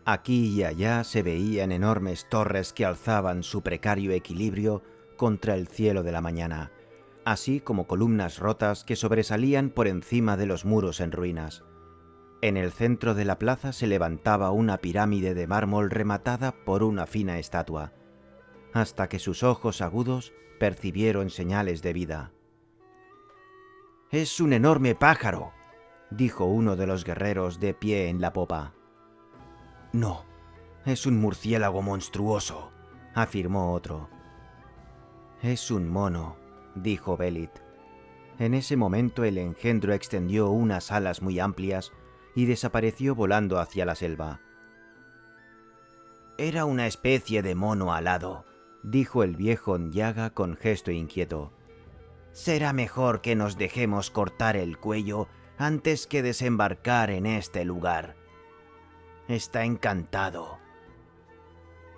Aquí y allá se veían enormes torres que alzaban su precario equilibrio contra el cielo de la mañana, así como columnas rotas que sobresalían por encima de los muros en ruinas. En el centro de la plaza se levantaba una pirámide de mármol rematada por una fina estatua, hasta que sus ojos agudos percibieron señales de vida. «Es un enorme pájaro», dijo uno de los guerreros de pie en la popa. «No, es un murciélago monstruoso», afirmó otro. «Es un mono», dijo Belit. En ese momento el engendro extendió unas alas muy amplias y desapareció volando hacia la selva. «Era una especie de mono alado», dijo el viejo Nyaga con gesto inquieto. «Será mejor que nos dejemos cortar el cuello antes que desembarcar en este lugar. Está encantado».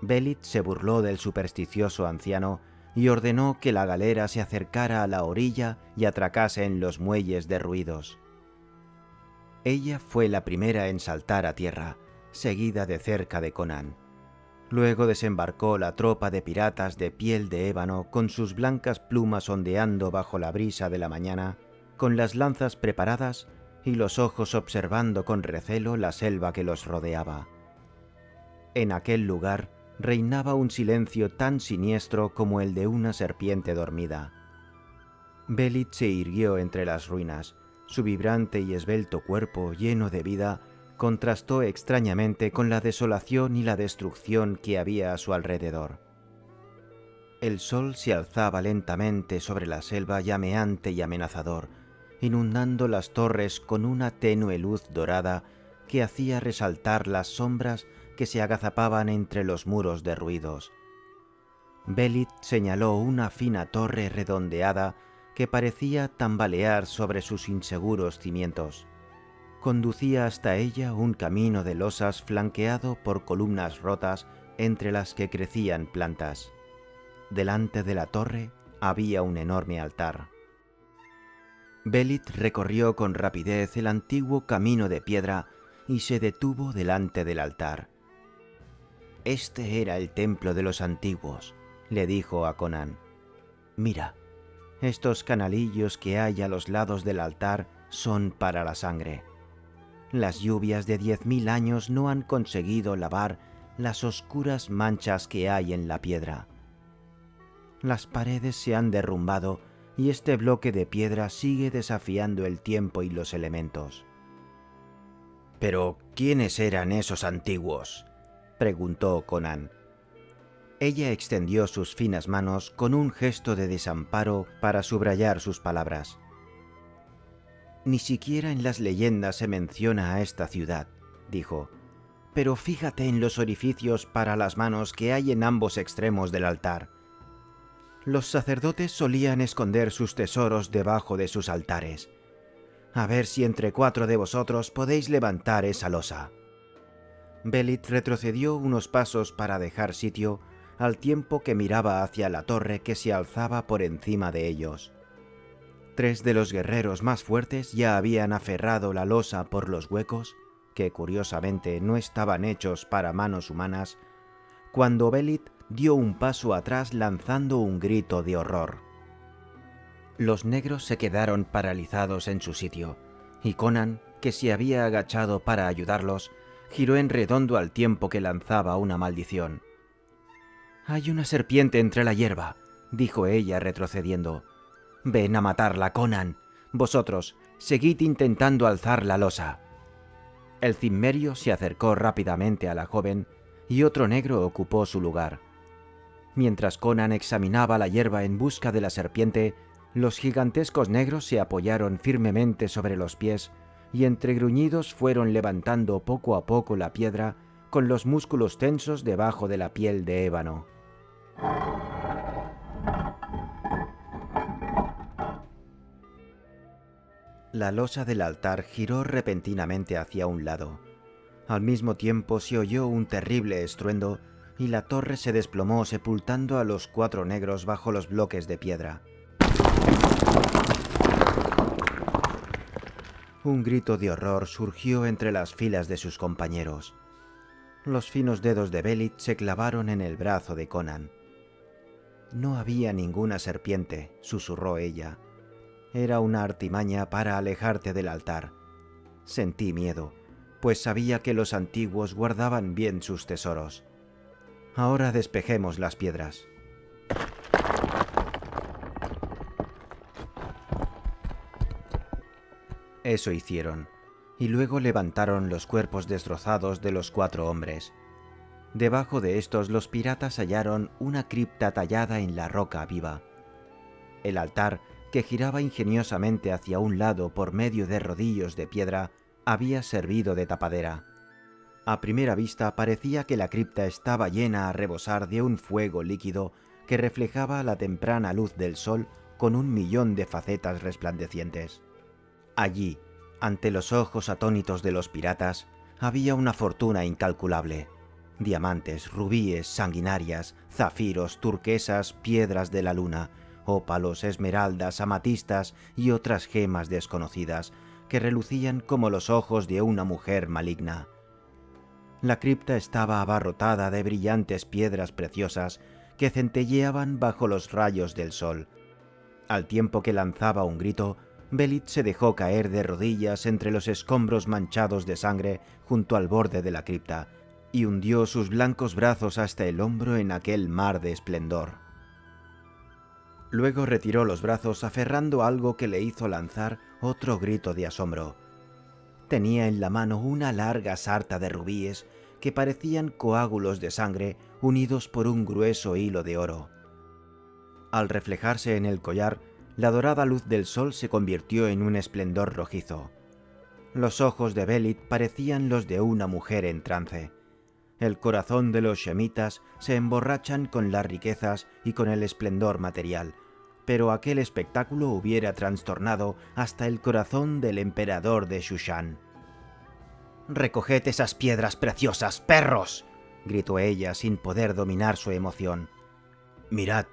Belit se burló del supersticioso anciano y ordenó que la galera se acercara a la orilla y atracase en los muelles derruidos. Ella fue la primera en saltar a tierra, seguida de cerca de Conan. Luego desembarcó la tropa de piratas de piel de ébano con sus blancas plumas ondeando bajo la brisa de la mañana, con las lanzas preparadas y los ojos observando con recelo la selva que los rodeaba. En aquel lugar reinaba un silencio tan siniestro como el de una serpiente dormida. Belit se irguió entre las ruinas. Su vibrante y esbelto cuerpo, lleno de vida, contrastó extrañamente con la desolación y la destrucción que había a su alrededor. El sol se alzaba lentamente sobre la selva llameante y amenazador, inundando las torres con una tenue luz dorada que hacía resaltar las sombras que se agazapaban entre los muros derruidos. Belit señaló una fina torre redondeada que parecía tambalear sobre sus inseguros cimientos. Conducía hasta ella un camino de losas flanqueado por columnas rotas entre las que crecían plantas. Delante de la torre había un enorme altar. Belit recorrió con rapidez el antiguo camino de piedra y se detuvo delante del altar. «Este era el templo de los antiguos», le dijo a Conan. «Mira, estos canalillos que hay a los lados del altar son para la sangre. Las lluvias de 10.000 años no han conseguido lavar las oscuras manchas que hay en la piedra. Las paredes se han derrumbado y este bloque de piedra sigue desafiando el tiempo y los elementos». «¿Pero quiénes eran esos antiguos?», preguntó Conan. Ella extendió sus finas manos con un gesto de desamparo para subrayar sus palabras. «Ni siquiera en las leyendas se menciona a esta ciudad», dijo, «pero fíjate en los orificios para las manos que hay en ambos extremos del altar. Los sacerdotes solían esconder sus tesoros debajo de sus altares. A ver si entre 4 de vosotros podéis levantar esa losa». Belit retrocedió unos pasos para dejar sitio, al tiempo que miraba hacia la torre que se alzaba por encima de ellos. 3 de los guerreros más fuertes ya habían aferrado la losa por los huecos, que curiosamente no estaban hechos para manos humanas, cuando Belit dio un paso atrás lanzando un grito de horror. Los negros se quedaron paralizados en su sitio, y Conan, que se había agachado para ayudarlos, giró en redondo al tiempo que lanzaba una maldición. «Hay una serpiente entre la hierba», dijo ella retrocediendo. «Ven a matarla, Conan. Vosotros, seguid intentando alzar la losa». El cimmerio se acercó rápidamente a la joven y otro negro ocupó su lugar. Mientras Conan examinaba la hierba en busca de la serpiente, los gigantescos negros se apoyaron firmemente sobre los pies y entre gruñidos fueron levantando poco a poco la piedra con los músculos tensos debajo de la piel de ébano. La losa del altar giró repentinamente hacia un lado. Al mismo tiempo se oyó un terrible estruendo y la torre se desplomó sepultando a los 4 negros bajo los bloques de piedra. Un grito de horror surgió entre las filas de sus compañeros. Los finos dedos de Belit se clavaron en el brazo de Conan. «No había ninguna serpiente», susurró ella. «Era una artimaña para alejarte del altar». Sentí miedo, pues sabía que los antiguos guardaban bien sus tesoros. «Ahora despejemos las piedras». Eso hicieron, y luego levantaron los cuerpos destrozados de los 4 hombres. Debajo de estos los piratas hallaron una cripta tallada en la roca viva. El altar, que giraba ingeniosamente hacia un lado por medio de rodillos de piedra, había servido de tapadera. A primera vista parecía que la cripta estaba llena a rebosar de un fuego líquido que reflejaba la temprana luz del sol con 1.000.000 de facetas resplandecientes. Allí, ante los ojos atónitos de los piratas, había una fortuna incalculable. Diamantes, rubíes, sanguinarias, zafiros, turquesas, piedras de la luna, ópalos, esmeraldas, amatistas y otras gemas desconocidas que relucían como los ojos de una mujer maligna. La cripta estaba abarrotada de brillantes piedras preciosas que centelleaban bajo los rayos del sol. Al tiempo que lanzaba un grito, Belit se dejó caer de rodillas entre los escombros manchados de sangre junto al borde de la cripta y hundió sus blancos brazos hasta el hombro en aquel mar de esplendor. Luego retiró los brazos aferrando algo que le hizo lanzar otro grito de asombro. Tenía en la mano una larga sarta de rubíes que parecían coágulos de sangre unidos por un grueso hilo de oro. Al reflejarse en el collar, la dorada luz del sol se convirtió en un esplendor rojizo. Los ojos de Belit parecían los de una mujer en trance. El corazón de los shemitas se emborrachan con las riquezas y con el esplendor material, pero aquel espectáculo hubiera trastornado hasta el corazón del emperador de Shushan. «¡Recoged esas piedras preciosas, perros!», gritó ella sin poder dominar su emoción. «Mirad».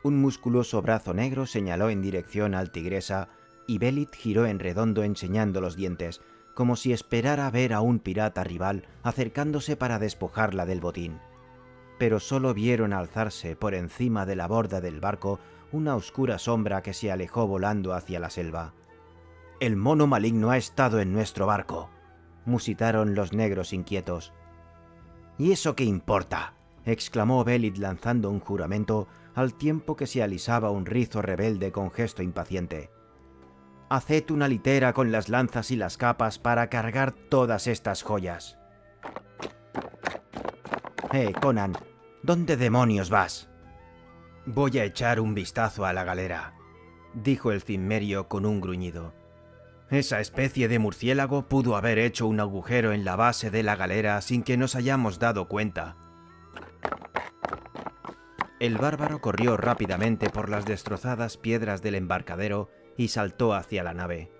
Un musculoso brazo negro señaló en dirección al tigresa y Belit giró en redondo enseñando los dientes, como si esperara ver a un pirata rival acercándose para despojarla del botín. Pero solo vieron alzarse por encima de la borda del barco una oscura sombra que se alejó volando hacia la selva. «El mono maligno ha estado en nuestro barco», musitaron los negros inquietos. «¿Y eso qué importa?», exclamó Belit lanzando un juramento al tiempo que se alisaba un rizo rebelde con gesto impaciente. «Haced una litera con las lanzas y las capas para cargar todas estas joyas». Conan, ¿dónde demonios vas?» «Voy a echar un vistazo a la galera», dijo el cimmerio con un gruñido. «Esa especie de murciélago pudo haber hecho un agujero en la base de la galera sin que nos hayamos dado cuenta». El bárbaro corrió rápidamente por las destrozadas piedras del embarcadero y saltó hacia la nave.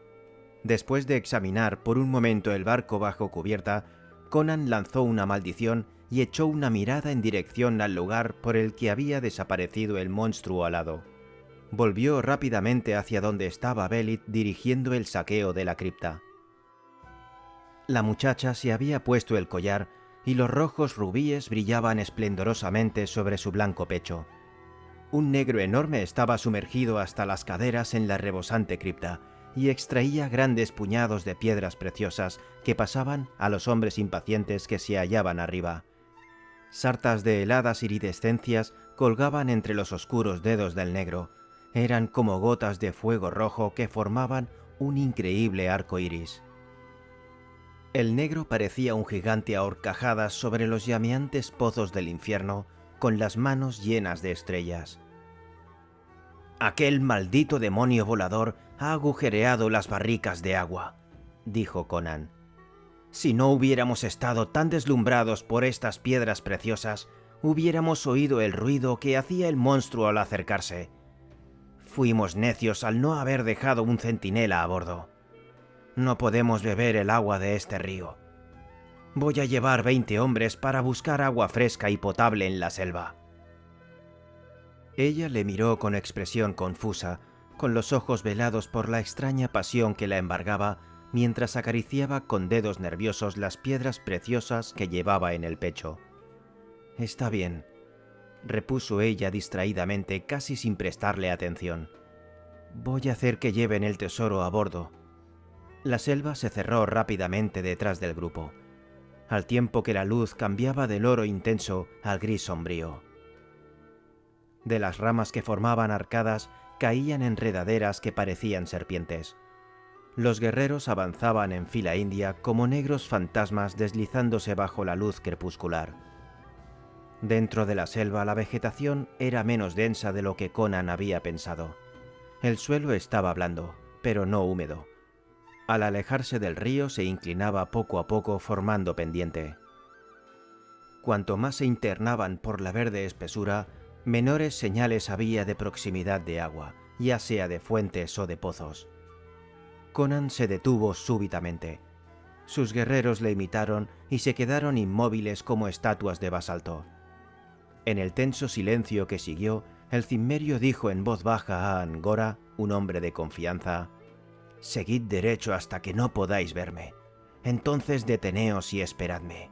Después de examinar por un momento el barco bajo cubierta, Conan lanzó una maldición y echó una mirada en dirección al lugar por el que había desaparecido el monstruo alado. Volvió rápidamente hacia donde estaba Belit dirigiendo el saqueo de la cripta. La muchacha se había puesto el collar y los rojos rubíes brillaban esplendorosamente sobre su blanco pecho. Un negro enorme estaba sumergido hasta las caderas en la rebosante cripta y extraía grandes puñados de piedras preciosas que pasaban a los hombres impacientes que se hallaban arriba. Sartas de heladas iridescencias colgaban entre los oscuros dedos del negro. Eran como gotas de fuego rojo que formaban un increíble arco iris. El negro parecía un gigante a horcajadas sobre los llameantes pozos del infierno, con las manos llenas de estrellas. «Aquel maldito demonio volador ha agujereado las barricas de agua», dijo Conan. «Si no hubiéramos estado tan deslumbrados por estas piedras preciosas, hubiéramos oído el ruido que hacía el monstruo al acercarse. Fuimos necios al no haber dejado un centinela a bordo. No podemos beber el agua de este río. Voy a llevar 20 hombres para buscar agua fresca y potable en la selva». Ella le miró con expresión confusa, con los ojos velados por la extraña pasión que la embargaba, mientras acariciaba con dedos nerviosos las piedras preciosas que llevaba en el pecho. «Está bien», repuso ella distraídamente, casi sin prestarle atención. «Voy a hacer que lleven el tesoro a bordo». La selva se cerró rápidamente detrás del grupo, al tiempo que la luz cambiaba del oro intenso al gris sombrío. De las ramas que formaban arcadas caían enredaderas que parecían serpientes. Los guerreros avanzaban en fila india como negros fantasmas deslizándose bajo la luz crepuscular. Dentro de la selva la vegetación era menos densa de lo que Conan había pensado. El suelo estaba blando, pero no húmedo. Al alejarse del río se inclinaba poco a poco formando pendiente. Cuanto más se internaban por la verde espesura, menores señales había de proximidad de agua, ya sea de fuentes o de pozos. Conan se detuvo súbitamente. Sus guerreros le imitaron y se quedaron inmóviles como estatuas de basalto. En el tenso silencio que siguió, el cimmerio dijo en voz baja a Angora, un hombre de confianza: «Seguid derecho hasta que no podáis verme. Entonces deteneos y esperadme.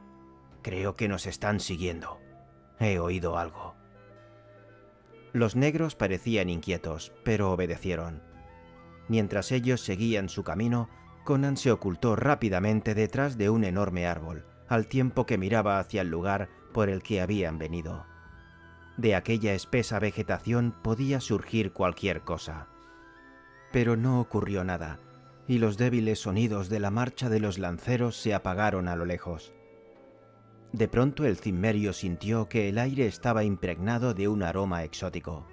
Creo que nos están siguiendo. He oído algo». Los negros parecían inquietos, pero obedecieron. Mientras ellos seguían su camino, Conan se ocultó rápidamente detrás de un enorme árbol, al tiempo que miraba hacia el lugar por el que habían venido. De aquella espesa vegetación podía surgir cualquier cosa. Pero no ocurrió nada, y los débiles sonidos de la marcha de los lanceros se apagaron a lo lejos. De pronto el cimmerio sintió que el aire estaba impregnado de un aroma exótico.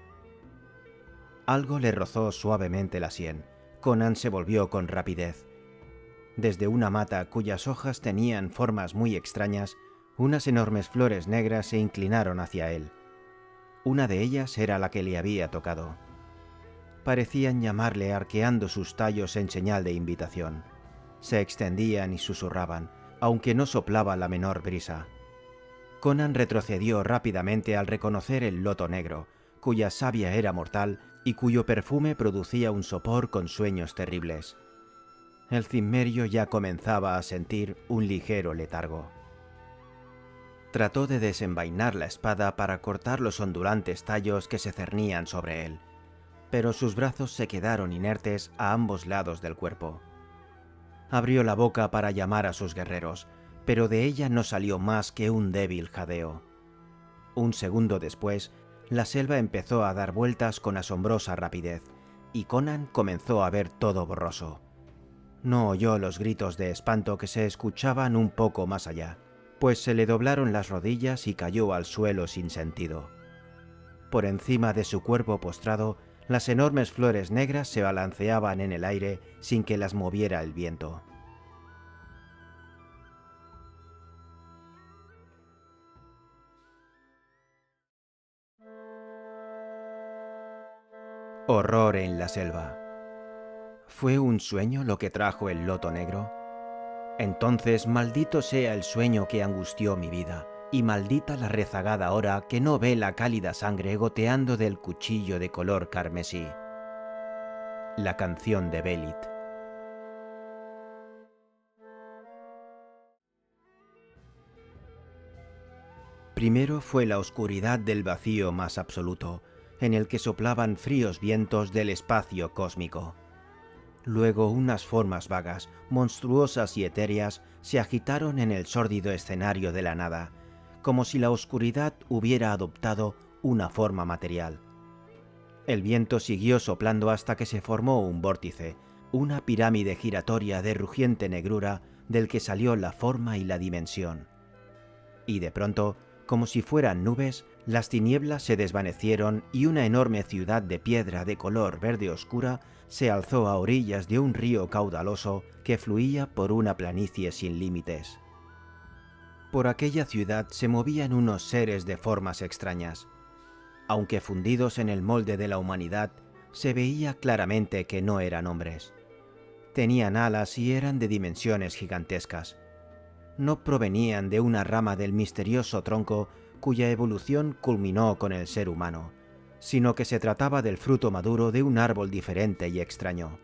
Algo le rozó suavemente la sien. Conan se volvió con rapidez. Desde una mata cuyas hojas tenían formas muy extrañas, unas enormes flores negras se inclinaron hacia él. Una de ellas era la que le había tocado. Parecían llamarle arqueando sus tallos en señal de invitación. Se extendían y susurraban, aunque no soplaba la menor brisa. Conan retrocedió rápidamente al reconocer el loto negro, cuya savia era mortal y cuyo perfume producía un sopor con sueños terribles. El cimmerio ya comenzaba a sentir un ligero letargo. Trató de desenvainar la espada para cortar los ondulantes tallos que se cernían sobre él, pero sus brazos se quedaron inertes a ambos lados del cuerpo. Abrió la boca para llamar a sus guerreros, pero de ella no salió más que un débil jadeo. Un segundo después, la selva empezó a dar vueltas con asombrosa rapidez, y Conan comenzó a ver todo borroso. No oyó los gritos de espanto que se escuchaban un poco más allá, pues se le doblaron las rodillas y cayó al suelo sin sentido. Por encima de su cuerpo postrado, las enormes flores negras se balanceaban en el aire sin que las moviera el viento. Horror en la selva. ¿Fue un sueño lo que trajo el loto negro? Entonces maldito sea el sueño que angustió mi vida, y maldita la rezagada hora que no ve la cálida sangre goteando del cuchillo de color carmesí. La canción de Belit. Primero fue la oscuridad del vacío más absoluto, en el que soplaban fríos vientos del espacio cósmico. Luego unas formas vagas, monstruosas y etéreas se agitaron en el sórdido escenario de la nada, como si la oscuridad hubiera adoptado una forma material. El viento siguió soplando hasta que se formó un vórtice, una pirámide giratoria de rugiente negrura del que salió la forma y la dimensión. Y de pronto, como si fueran nubes, las tinieblas se desvanecieron y una enorme ciudad de piedra de color verde oscura se alzó a orillas de un río caudaloso que fluía por una planicie sin límites. Por aquella ciudad se movían unos seres de formas extrañas. Aunque fundidos en el molde de la humanidad, se veía claramente que no eran hombres. Tenían alas y eran de dimensiones gigantescas. No provenían de una rama del misterioso tronco cuya evolución culminó con el ser humano, sino que se trataba del fruto maduro de un árbol diferente y extraño.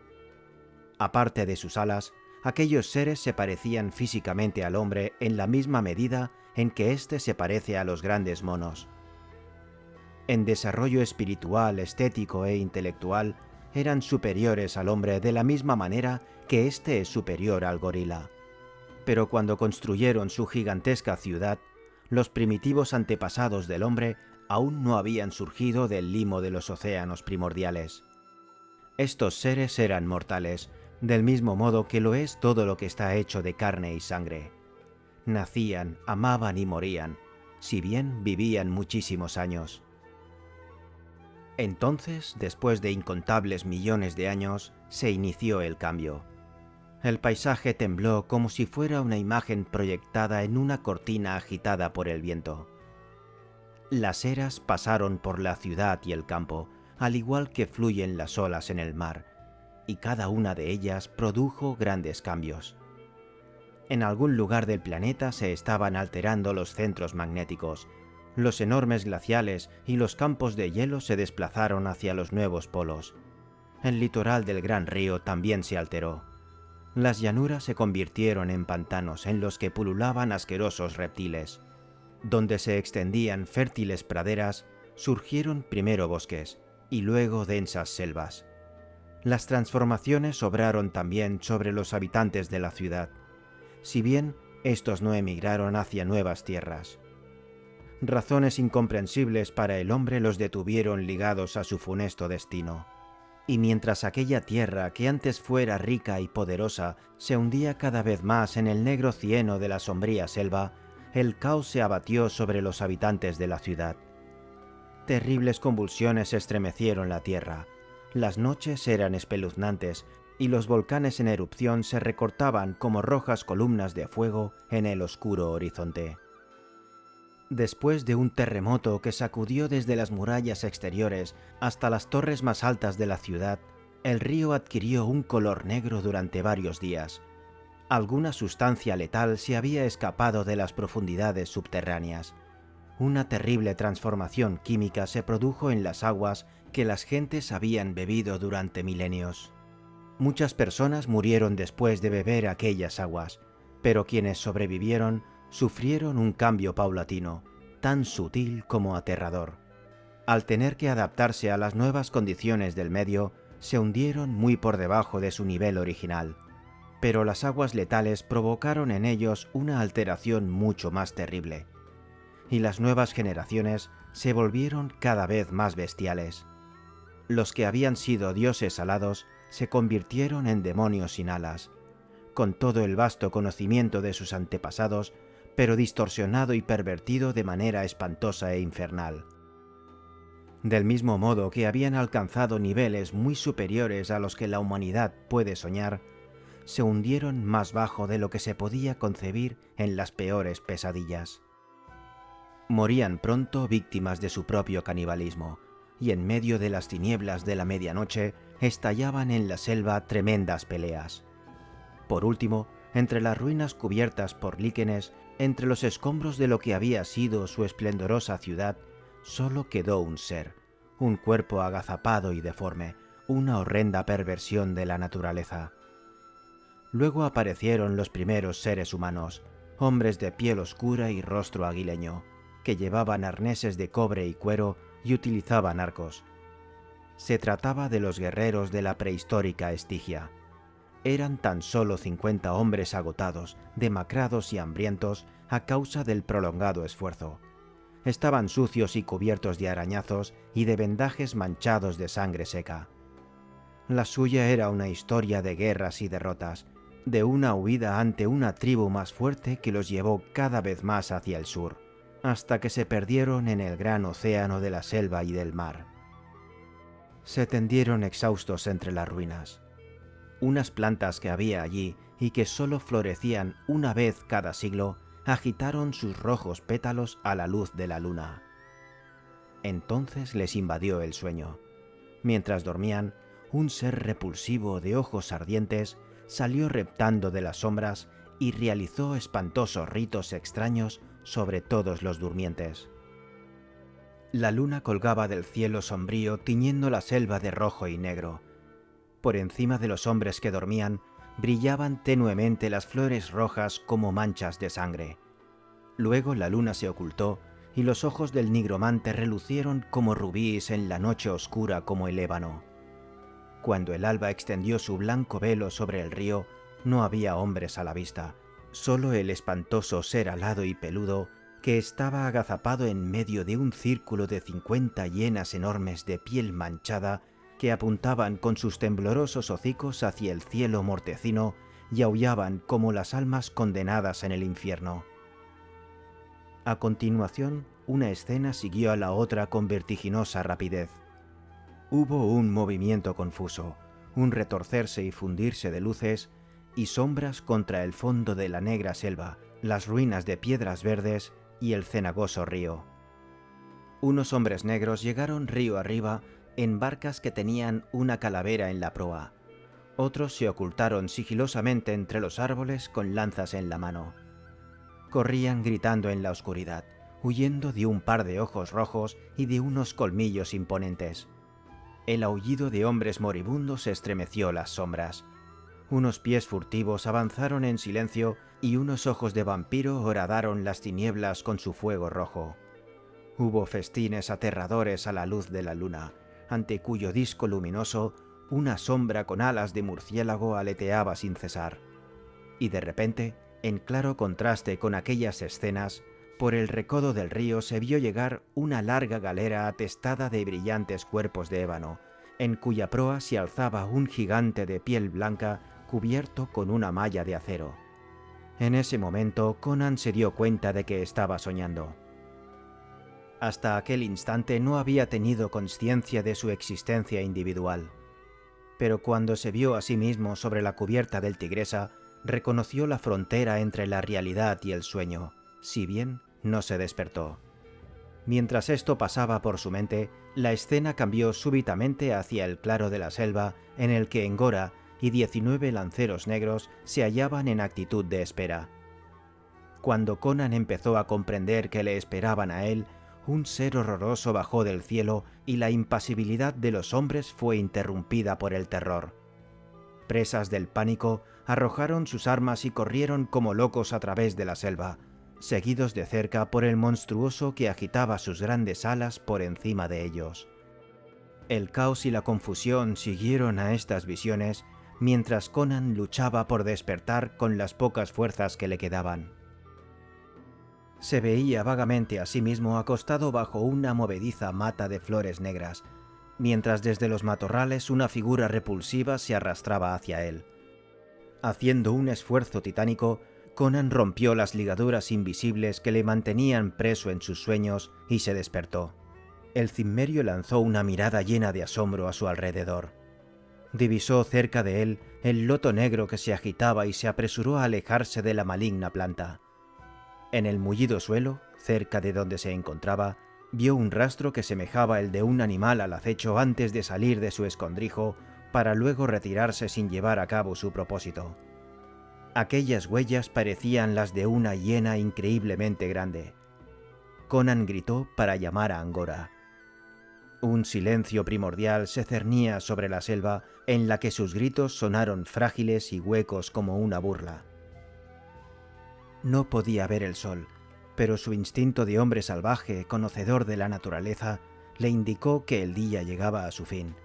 Aparte de sus alas, aquellos seres se parecían físicamente al hombre en la misma medida en que éste se parece a los grandes monos. En desarrollo espiritual, estético e intelectual, eran superiores al hombre de la misma manera que éste es superior al gorila. Pero cuando construyeron su gigantesca ciudad, los primitivos antepasados del hombre aún no habían surgido del limo de los océanos primordiales. Estos seres eran mortales, del mismo modo que lo es todo lo que está hecho de carne y sangre. Nacían, amaban y morían, si bien vivían muchísimos años. Entonces, después de incontables millones de años, se inició el cambio. El paisaje tembló como si fuera una imagen proyectada en una cortina agitada por el viento. Las eras pasaron por la ciudad y el campo, al igual que fluyen las olas en el mar, y cada una de ellas produjo grandes cambios. En algún lugar del planeta se estaban alterando los centros magnéticos, los enormes glaciales y los campos de hielo se desplazaron hacia los nuevos polos. El litoral del gran río también se alteró. Las llanuras se convirtieron en pantanos en los que pululaban asquerosos reptiles. Donde se extendían fértiles praderas, surgieron primero bosques y luego densas selvas. Las transformaciones obraron también sobre los habitantes de la ciudad, si bien estos no emigraron hacia nuevas tierras. Razones incomprensibles para el hombre los detuvieron ligados a su funesto destino. Y mientras aquella tierra que antes fuera rica y poderosa se hundía cada vez más en el negro cieno de la sombría selva, el caos se abatió sobre los habitantes de la ciudad. Terribles convulsiones estremecieron la tierra, las noches eran espeluznantes y los volcanes en erupción se recortaban como rojas columnas de fuego en el oscuro horizonte. Después de un terremoto que sacudió desde las murallas exteriores hasta las torres más altas de la ciudad, el río adquirió un color negro durante varios días. Alguna sustancia letal se había escapado de las profundidades subterráneas. Una terrible transformación química se produjo en las aguas que las gentes habían bebido durante milenios. Muchas personas murieron después de beber aquellas aguas, pero quienes sobrevivieron sufrieron un cambio paulatino, tan sutil como aterrador. Al tener que adaptarse a las nuevas condiciones del medio, se hundieron muy por debajo de su nivel original. Pero las aguas letales provocaron en ellos una alteración mucho más terrible. Y las nuevas generaciones se volvieron cada vez más bestiales. Los que habían sido dioses alados se convirtieron en demonios sin alas, con todo el vasto conocimiento de sus antepasados, pero distorsionado y pervertido de manera espantosa e infernal. Del mismo modo que habían alcanzado niveles muy superiores a los que la humanidad puede soñar, se hundieron más bajo de lo que se podía concebir en las peores pesadillas. Morían pronto víctimas de su propio canibalismo, y en medio de las tinieblas de la medianoche estallaban en la selva tremendas peleas. Por último, entre las ruinas cubiertas por líquenes, entre los escombros de lo que había sido su esplendorosa ciudad, solo quedó un ser, un cuerpo agazapado y deforme, una horrenda perversión de la naturaleza. Luego aparecieron los primeros seres humanos, hombres de piel oscura y rostro aguileño, que llevaban arneses de cobre y cuero y utilizaban arcos. Se trataba de los guerreros de la prehistórica Estigia. Eran tan solo 50 hombres agotados, demacrados y hambrientos a causa del prolongado esfuerzo. Estaban sucios y cubiertos de arañazos y de vendajes manchados de sangre seca. La suya era una historia de guerras y derrotas, de una huida ante una tribu más fuerte que los llevó cada vez más hacia el sur, hasta que se perdieron en el gran océano de la selva y del mar. Se tendieron exhaustos entre las ruinas. Unas plantas que había allí y que solo florecían una vez cada siglo agitaron sus rojos pétalos a la luz de la luna. Entonces les invadió el sueño. Mientras dormían, un ser repulsivo de ojos ardientes salió reptando de las sombras y realizó espantosos ritos extraños sobre todos los durmientes. La luna colgaba del cielo sombrío tiñendo la selva de rojo y negro. Por encima de los hombres que dormían, brillaban tenuemente las flores rojas como manchas de sangre. Luego la luna se ocultó y los ojos del nigromante relucieron como rubíes en la noche oscura como el ébano. Cuando el alba extendió su blanco velo sobre el río, no había hombres a la vista, solo el espantoso ser alado y peludo que estaba agazapado en medio de un círculo de 50 hienas enormes de piel manchada que apuntaban con sus temblorosos hocicos hacia el cielo mortecino y aullaban como las almas condenadas en el infierno. A continuación, una escena siguió a la otra con vertiginosa rapidez. Hubo un movimiento confuso, un retorcerse y fundirse de luces y sombras contra el fondo de la negra selva, las ruinas de piedras verdes y el cenagoso río. Unos hombres negros llegaron río arriba en barcas que tenían una calavera en la proa. Otros se ocultaron sigilosamente entre los árboles con lanzas en la mano. Corrían gritando en la oscuridad, huyendo de un par de ojos rojos y de unos colmillos imponentes. El aullido de hombres moribundos estremeció las sombras. Unos pies furtivos avanzaron en silencio y unos ojos de vampiro horadaron las tinieblas con su fuego rojo. Hubo festines aterradores a la luz de la luna, ante cuyo disco luminoso una sombra con alas de murciélago aleteaba sin cesar. Y de repente, en claro contraste con aquellas escenas, por el recodo del río se vio llegar una larga galera atestada de brillantes cuerpos de ébano, en cuya proa se alzaba un gigante de piel blanca cubierto con una malla de acero. En ese momento Conan se dio cuenta de que estaba soñando. Hasta aquel instante no había tenido consciencia de su existencia individual. Pero cuando se vio a sí mismo sobre la cubierta del Tigresa, reconoció la frontera entre la realidad y el sueño, si bien no se despertó. Mientras esto pasaba por su mente, la escena cambió súbitamente hacia el claro de la selva, en el que Engora y 19 lanceros negros se hallaban en actitud de espera. Cuando Conan empezó a comprender que le esperaban a él, un ser horroroso bajó del cielo y la impasibilidad de los hombres fue interrumpida por el terror. Presas del pánico, arrojaron sus armas y corrieron como locos a través de la selva, seguidos de cerca por el monstruoso que agitaba sus grandes alas por encima de ellos. El caos y la confusión siguieron a estas visiones mientras Conan luchaba por despertar con las pocas fuerzas que le quedaban. Se veía vagamente a sí mismo acostado bajo una movediza mata de flores negras, mientras desde los matorrales una figura repulsiva se arrastraba hacia él. Haciendo un esfuerzo titánico, Conan rompió las ligaduras invisibles que le mantenían preso en sus sueños y se despertó. El cimmerio lanzó una mirada llena de asombro a su alrededor. Divisó cerca de él el loto negro que se agitaba y se apresuró a alejarse de la maligna planta. En el mullido suelo, cerca de donde se encontraba, vio un rastro que semejaba el de un animal al acecho antes de salir de su escondrijo para luego retirarse sin llevar a cabo su propósito. Aquellas huellas parecían las de una hiena increíblemente grande. Conan gritó para llamar a Angora. Un silencio primordial se cernía sobre la selva en la que sus gritos sonaron frágiles y huecos como una burla. No podía ver el sol, pero su instinto de hombre salvaje, conocedor de la naturaleza, le indicó que el día llegaba a su fin.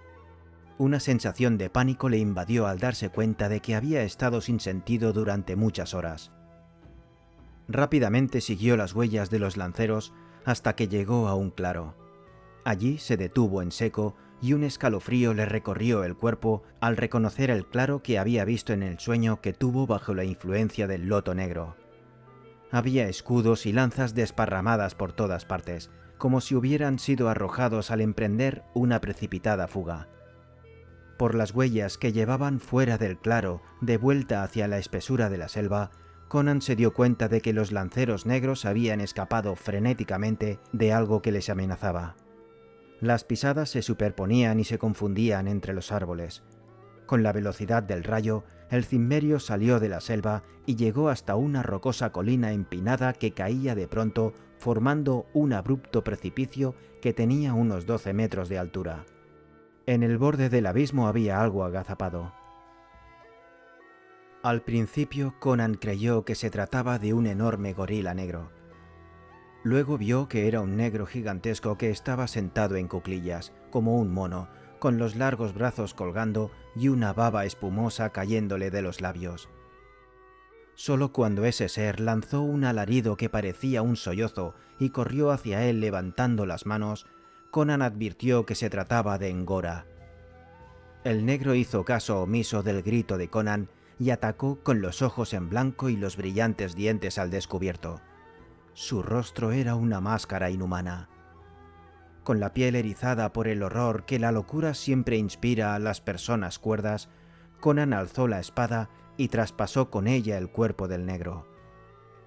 Una sensación de pánico le invadió al darse cuenta de que había estado sin sentido durante muchas horas. Rápidamente siguió las huellas de los lanceros hasta que llegó a un claro. Allí se detuvo en seco y un escalofrío le recorrió el cuerpo al reconocer el claro que había visto en el sueño que tuvo bajo la influencia del loto negro. Había escudos y lanzas desparramadas por todas partes, como si hubieran sido arrojados al emprender una precipitada fuga. Por las huellas que llevaban fuera del claro, de vuelta hacia la espesura de la selva, Conan se dio cuenta de que los lanceros negros habían escapado frenéticamente de algo que les amenazaba. Las pisadas se superponían y se confundían entre los árboles. Con la velocidad del rayo, el cimmerio salió de la selva y llegó hasta una rocosa colina empinada que caía de pronto, formando un abrupto precipicio que tenía unos 12 metros de altura. En el borde del abismo había algo agazapado. Al principio, Conan creyó que se trataba de un enorme gorila negro. Luego vio que era un negro gigantesco que estaba sentado en cuclillas, como un mono, con los largos brazos colgando y una baba espumosa cayéndole de los labios. Solo cuando ese ser lanzó un alarido que parecía un sollozo y corrió hacia él levantando las manos, Conan advirtió que se trataba de Ngora. El negro hizo caso omiso del grito de Conan y atacó con los ojos en blanco y los brillantes dientes al descubierto. Su rostro era una máscara inhumana. Con la piel erizada por el horror que la locura siempre inspira a las personas cuerdas, Conan alzó la espada y traspasó con ella el cuerpo del negro.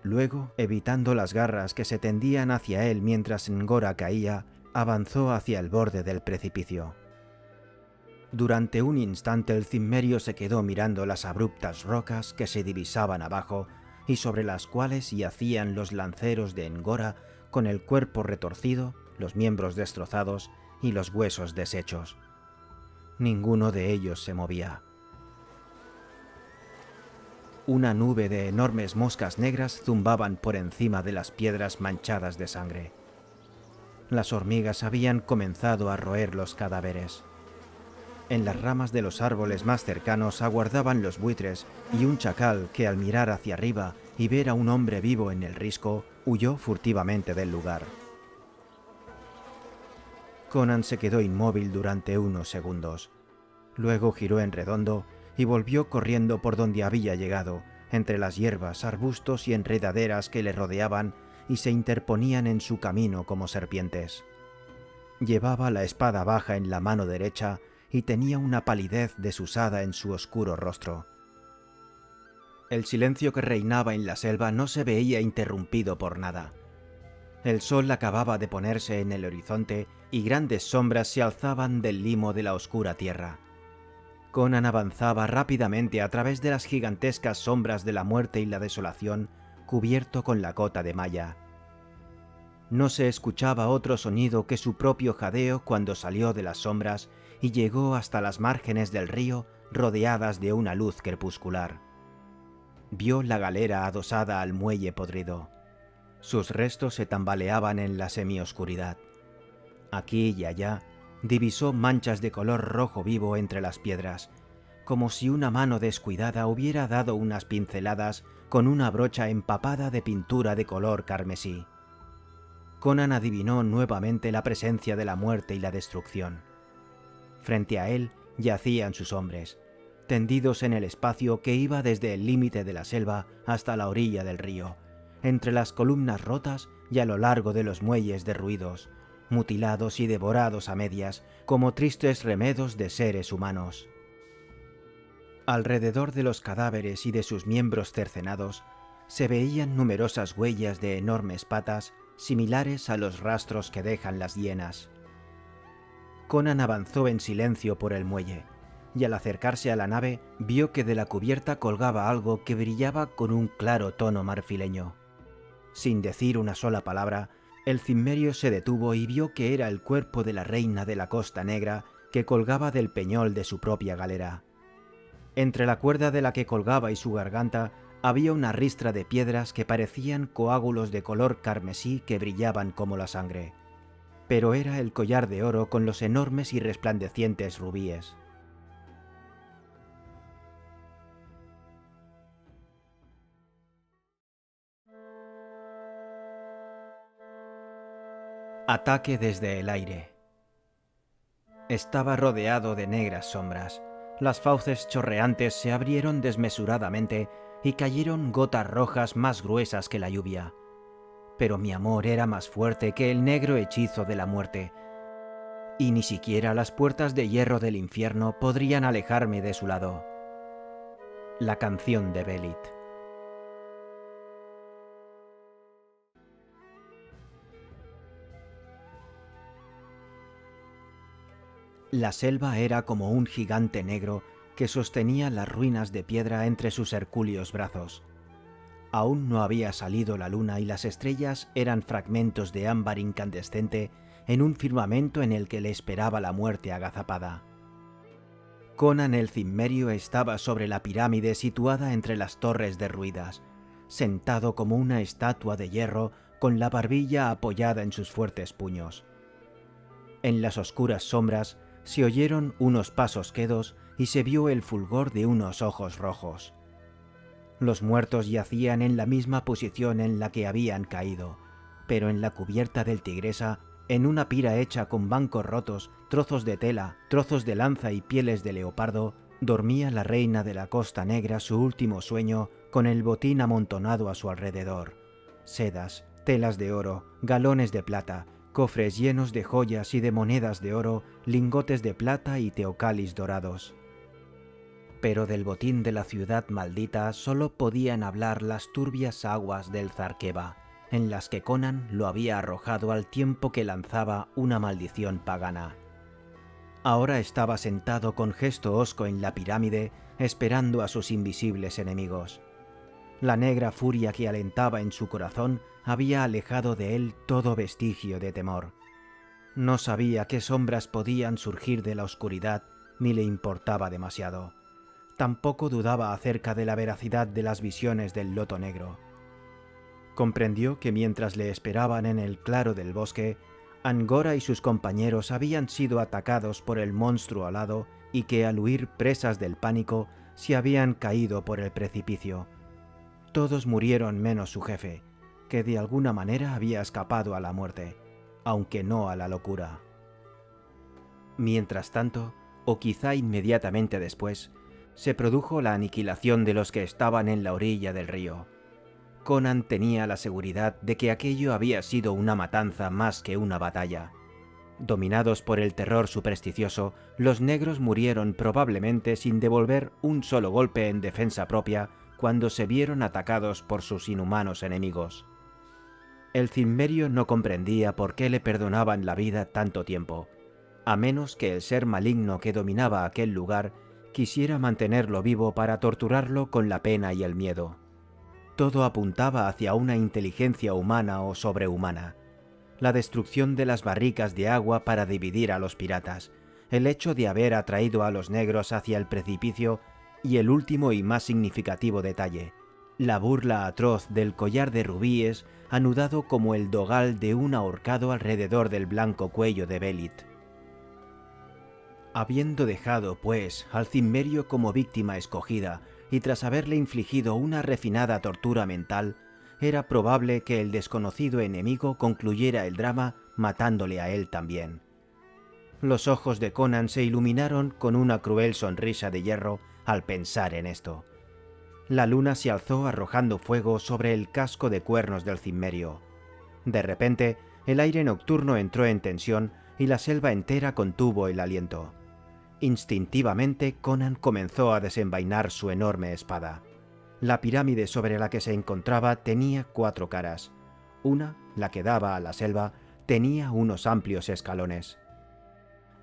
Luego, evitando las garras que se tendían hacia él mientras Ngora caía, avanzó hacia el borde del precipicio. Durante un instante el cimmerio se quedó mirando las abruptas rocas que se divisaban abajo y sobre las cuales yacían los lanceros de Ngora con el cuerpo retorcido, los miembros destrozados y los huesos deshechos. Ninguno de ellos se movía. Una nube de enormes moscas negras zumbaban por encima de las piedras manchadas de sangre. Las hormigas habían comenzado a roer los cadáveres. En las ramas de los árboles más cercanos aguardaban los buitres y un chacal que al mirar hacia arriba y ver a un hombre vivo en el risco, huyó furtivamente del lugar. Conan se quedó inmóvil durante unos segundos. Luego giró en redondo y volvió corriendo por donde había llegado, entre las hierbas, arbustos y enredaderas que le rodeaban y se interponían en su camino como serpientes. Llevaba la espada baja en la mano derecha y tenía una palidez desusada en su oscuro rostro. El silencio que reinaba en la selva no se veía interrumpido por nada. El sol acababa de ponerse en el horizonte y grandes sombras se alzaban del limo de la oscura tierra. Conan avanzaba rápidamente a través de las gigantescas sombras de la muerte y la desolación, cubierto con la cota de malla. No se escuchaba otro sonido que su propio jadeo cuando salió de las sombras y llegó hasta las márgenes del río rodeadas de una luz crepuscular. Vio la galera adosada al muelle podrido. Sus restos se tambaleaban en la semioscuridad. Aquí y allá divisó manchas de color rojo vivo entre las piedras, como si una mano descuidada hubiera dado unas pinceladas con una brocha empapada de pintura de color carmesí. Conan adivinó nuevamente la presencia de la muerte y la destrucción. Frente a él yacían sus hombres, tendidos en el espacio que iba desde el límite de la selva hasta la orilla del río, entre las columnas rotas y a lo largo de los muelles derruidos, mutilados y devorados a medias, como tristes remedos de seres humanos. Alrededor de los cadáveres y de sus miembros cercenados, se veían numerosas huellas de enormes patas similares a los rastros que dejan las hienas. Conan avanzó en silencio por el muelle. y al acercarse a la nave vio que de la cubierta colgaba algo que brillaba con un claro tono marfileño. Sin decir una sola palabra, el cimmerio se detuvo y vio que era el cuerpo de la reina de la Costa Negra que colgaba del peñol de su propia galera. Entre la cuerda de la que colgaba y su garganta había una ristra de piedras que parecían coágulos de color carmesí que brillaban como la sangre. Pero era el collar de oro con los enormes y resplandecientes rubíes. Ataque desde el aire. Estaba rodeado de negras sombras. Las fauces chorreantes se abrieron desmesuradamente y cayeron gotas rojas más gruesas que la lluvia. Pero mi amor era más fuerte que el negro hechizo de la muerte, y ni siquiera las puertas de hierro del infierno podrían alejarme de su lado. La canción de Belit. La selva era como un gigante negro que sostenía las ruinas de piedra entre sus hercúleos brazos. Aún no había salido la luna y las estrellas eran fragmentos de ámbar incandescente en un firmamento en el que le esperaba la muerte agazapada. Conan el Cimmerio estaba sobre la pirámide situada entre las torres derruidas, sentado como una estatua de hierro con la barbilla apoyada en sus fuertes puños. En las oscuras sombras se oyeron unos pasos quedos y se vio el fulgor de unos ojos rojos. Los muertos yacían en la misma posición en la que habían caído, pero en la cubierta del Tigresa, en una pira hecha con bancos rotos, trozos de tela, trozos de lanza y pieles de leopardo, dormía la reina de la Costa Negra su último sueño con el botín amontonado a su alrededor. Sedas, telas de oro, galones de plata, cofres llenos de joyas y de monedas de oro, lingotes de plata y teocalis dorados. Pero del botín de la ciudad maldita solo podían hablar las turbias aguas del Zarkeva, en las que Conan lo había arrojado al tiempo que lanzaba una maldición pagana. Ahora estaba sentado con gesto hosco en la pirámide, esperando a sus invisibles enemigos. La negra furia que alentaba en su corazón había alejado de él todo vestigio de temor. No sabía qué sombras podían surgir de la oscuridad, ni le importaba demasiado. Tampoco dudaba acerca de la veracidad de las visiones del loto negro. Comprendió que mientras le esperaban en el claro del bosque, Angora y sus compañeros habían sido atacados por el monstruo alado y que al huir presas del pánico se habían caído por el precipicio. Todos murieron menos su jefe, que de alguna manera había escapado a la muerte, aunque no a la locura. Mientras tanto, o quizá inmediatamente después, se produjo la aniquilación de los que estaban en la orilla del río. Conan tenía la seguridad de que aquello había sido una matanza más que una batalla. Dominados por el terror supersticioso, los negros murieron probablemente sin devolver un solo golpe en defensa propia cuando se vieron atacados por sus inhumanos enemigos. El Cimmerio no comprendía por qué le perdonaban la vida tanto tiempo, a menos que el ser maligno que dominaba aquel lugar quisiera mantenerlo vivo para torturarlo con la pena y el miedo. Todo apuntaba hacia una inteligencia humana o sobrehumana. La destrucción de las barricas de agua para dividir a los piratas, el hecho de haber atraído a los negros hacia el precipicio y el último y más significativo detalle, la burla atroz del collar de rubíes anudado como el dogal de un ahorcado alrededor del blanco cuello de Belit. Habiendo dejado, pues, al Cimmerio como víctima escogida y tras haberle infligido una refinada tortura mental, era probable que el desconocido enemigo concluyera el drama matándole a él también. Los ojos de Conan se iluminaron con una cruel sonrisa de hierro al pensar en esto. La luna se alzó arrojando fuego sobre el casco de cuernos del Cimmerio. De repente, el aire nocturno entró en tensión y la selva entera contuvo el aliento. Instintivamente, Conan comenzó a desenvainar su enorme espada. La pirámide sobre la que se encontraba tenía 4 caras. Una, la que daba a la selva, tenía unos amplios escalones.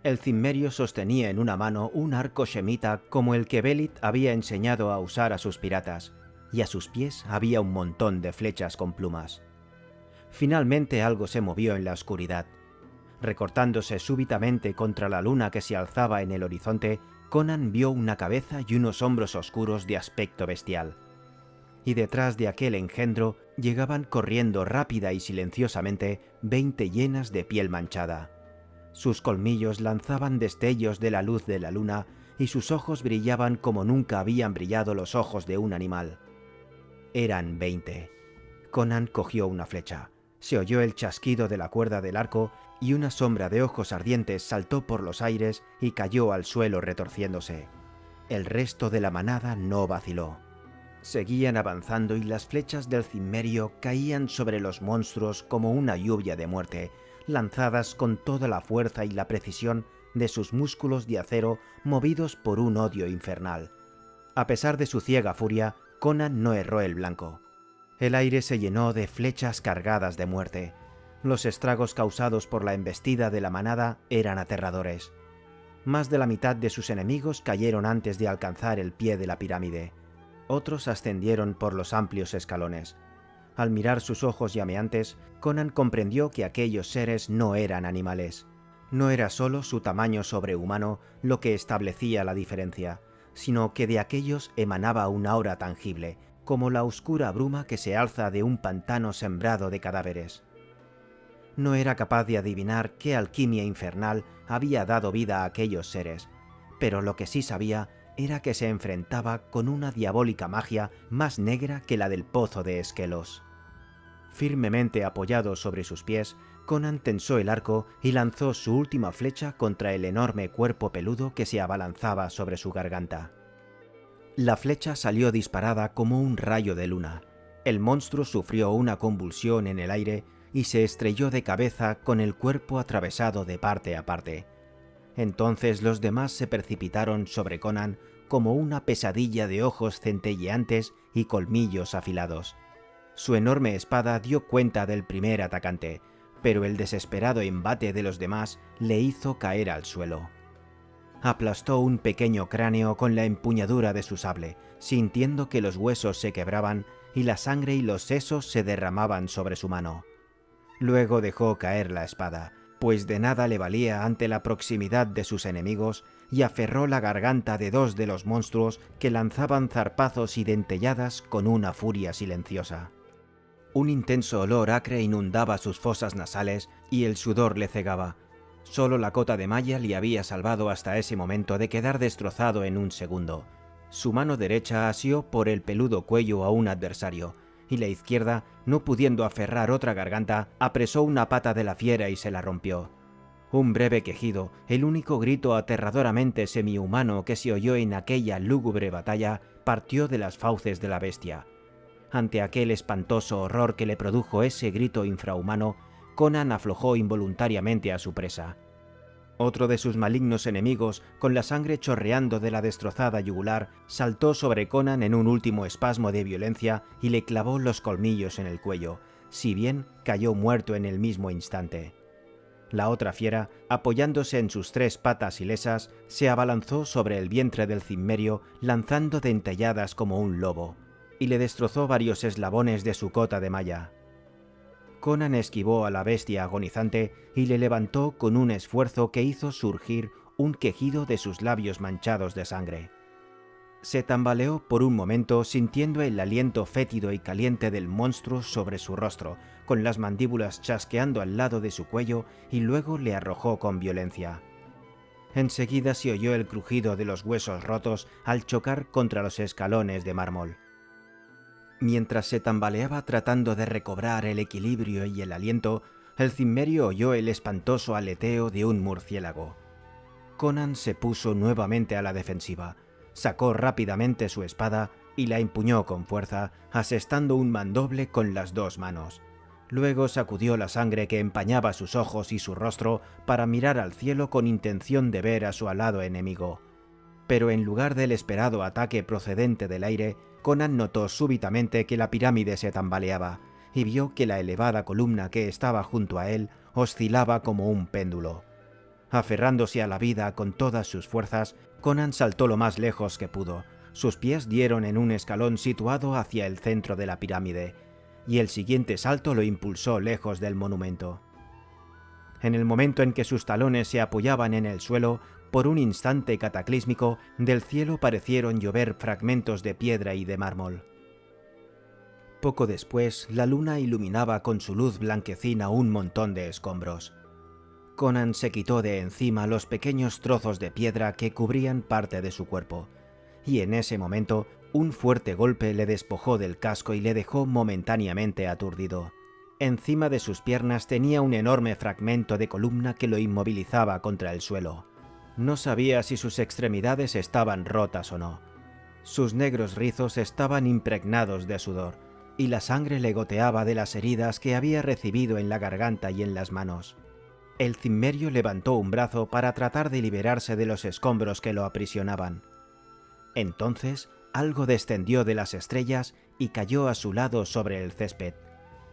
El cimmerio sostenía en una mano un arco shemita como el que Belit había enseñado a usar a sus piratas, y a sus pies había un montón de flechas con plumas. Finalmente algo se movió en la oscuridad. Recortándose súbitamente contra la luna que se alzaba en el horizonte, Conan vio una cabeza y unos hombros oscuros de aspecto bestial. Y detrás de aquel engendro llegaban corriendo rápida y silenciosamente 20 hienas de piel manchada. Sus colmillos lanzaban destellos de la luz de la luna y sus ojos brillaban como nunca habían brillado los ojos de un animal. Eran 20. Conan cogió una flecha. Se oyó el chasquido de la cuerda del arco y una sombra de ojos ardientes saltó por los aires y cayó al suelo retorciéndose. El resto de la manada no vaciló. Seguían avanzando y las flechas del cimmerio caían sobre los monstruos como una lluvia de muerte, lanzadas con toda la fuerza y la precisión de sus músculos de acero movidos por un odio infernal. A pesar de su ciega furia, Conan no erró el blanco. El aire se llenó de flechas cargadas de muerte. Los estragos causados por la embestida de la manada eran aterradores. Más de la mitad de sus enemigos cayeron antes de alcanzar el pie de la pirámide. Otros ascendieron por los amplios escalones. Al mirar sus ojos llameantes, Conan comprendió que aquellos seres no eran animales. No era solo su tamaño sobrehumano lo que establecía la diferencia, sino que de aquellos emanaba una aura tangible, como la oscura bruma que se alza de un pantano sembrado de cadáveres. No era capaz de adivinar qué alquimia infernal había dado vida a aquellos seres, pero lo que sí sabía era que se enfrentaba con una diabólica magia más negra que la del pozo de Esquelos. Firmemente apoyado sobre sus pies, Conan tensó el arco y lanzó su última flecha contra el enorme cuerpo peludo que se abalanzaba sobre su garganta. La flecha salió disparada como un rayo de luna. El monstruo sufrió una convulsión en el aire y se estrelló de cabeza con el cuerpo atravesado de parte a parte. Entonces los demás se precipitaron sobre Conan como una pesadilla de ojos centelleantes y colmillos afilados. Su enorme espada dio cuenta del primer atacante, pero el desesperado embate de los demás le hizo caer al suelo. Aplastó un pequeño cráneo con la empuñadura de su sable, sintiendo que los huesos se quebraban y la sangre y los sesos se derramaban sobre su mano. Luego dejó caer la espada, pues de nada le valía ante la proximidad de sus enemigos, y aferró la garganta de dos de los monstruos que lanzaban zarpazos y dentelladas con una furia silenciosa. Un intenso olor acre inundaba sus fosas nasales y el sudor le cegaba. Solo la cota de malla le había salvado hasta ese momento de quedar destrozado en un segundo. Su mano derecha asió por el peludo cuello a un adversario, y la izquierda, no pudiendo aferrar otra garganta, apresó una pata de la fiera y se la rompió. Un breve quejido, el único grito aterradoramente semihumano que se oyó en aquella lúgubre batalla, partió de las fauces de la bestia. Ante aquel espantoso horror que le produjo ese grito infrahumano, Conan aflojó involuntariamente a su presa. Otro de sus malignos enemigos, con la sangre chorreando de la destrozada yugular, saltó sobre Conan en un último espasmo de violencia y le clavó los colmillos en el cuello, si bien cayó muerto en el mismo instante. La otra fiera, apoyándose en sus 3 patas ilesas, se abalanzó sobre el vientre del cimmerio, lanzando dentelladas como un lobo, y le destrozó varios eslabones de su cota de malla. Conan esquivó a la bestia agonizante y le levantó con un esfuerzo que hizo surgir un quejido de sus labios manchados de sangre. Se tambaleó por un momento sintiendo el aliento fétido y caliente del monstruo sobre su rostro, con las mandíbulas chasqueando al lado de su cuello, y luego le arrojó con violencia. Enseguida se oyó el crujido de los huesos rotos al chocar contra los escalones de mármol. Mientras se tambaleaba tratando de recobrar el equilibrio y el aliento, el cimmerio oyó el espantoso aleteo de un murciélago. Conan se puso nuevamente a la defensiva, sacó rápidamente su espada y la empuñó con fuerza, asestando un mandoble con las 2 manos. Luego sacudió la sangre que empañaba sus ojos y su rostro para mirar al cielo con intención de ver a su alado enemigo. Pero en lugar del esperado ataque procedente del aire, Conan notó súbitamente que la pirámide se tambaleaba y vio que la elevada columna que estaba junto a él oscilaba como un péndulo. Aferrándose a la vida con todas sus fuerzas, Conan saltó lo más lejos que pudo. Sus pies dieron en un escalón situado hacia el centro de la pirámide, y el siguiente salto lo impulsó lejos del monumento. En el momento en que sus talones se apoyaban en el suelo, por un instante cataclísmico, del cielo parecieron llover fragmentos de piedra y de mármol. Poco después, la luna iluminaba con su luz blanquecina un montón de escombros. Conan se quitó de encima los pequeños trozos de piedra que cubrían parte de su cuerpo, y en ese momento un fuerte golpe le despojó del casco y le dejó momentáneamente aturdido. Encima de sus piernas tenía un enorme fragmento de columna que lo inmovilizaba contra el suelo. No sabía si sus extremidades estaban rotas o no. Sus negros rizos estaban impregnados de sudor, y la sangre le goteaba de las heridas que había recibido en la garganta y en las manos. El cimmerio levantó un brazo para tratar de liberarse de los escombros que lo aprisionaban. Entonces, algo descendió de las estrellas y cayó a su lado sobre el césped.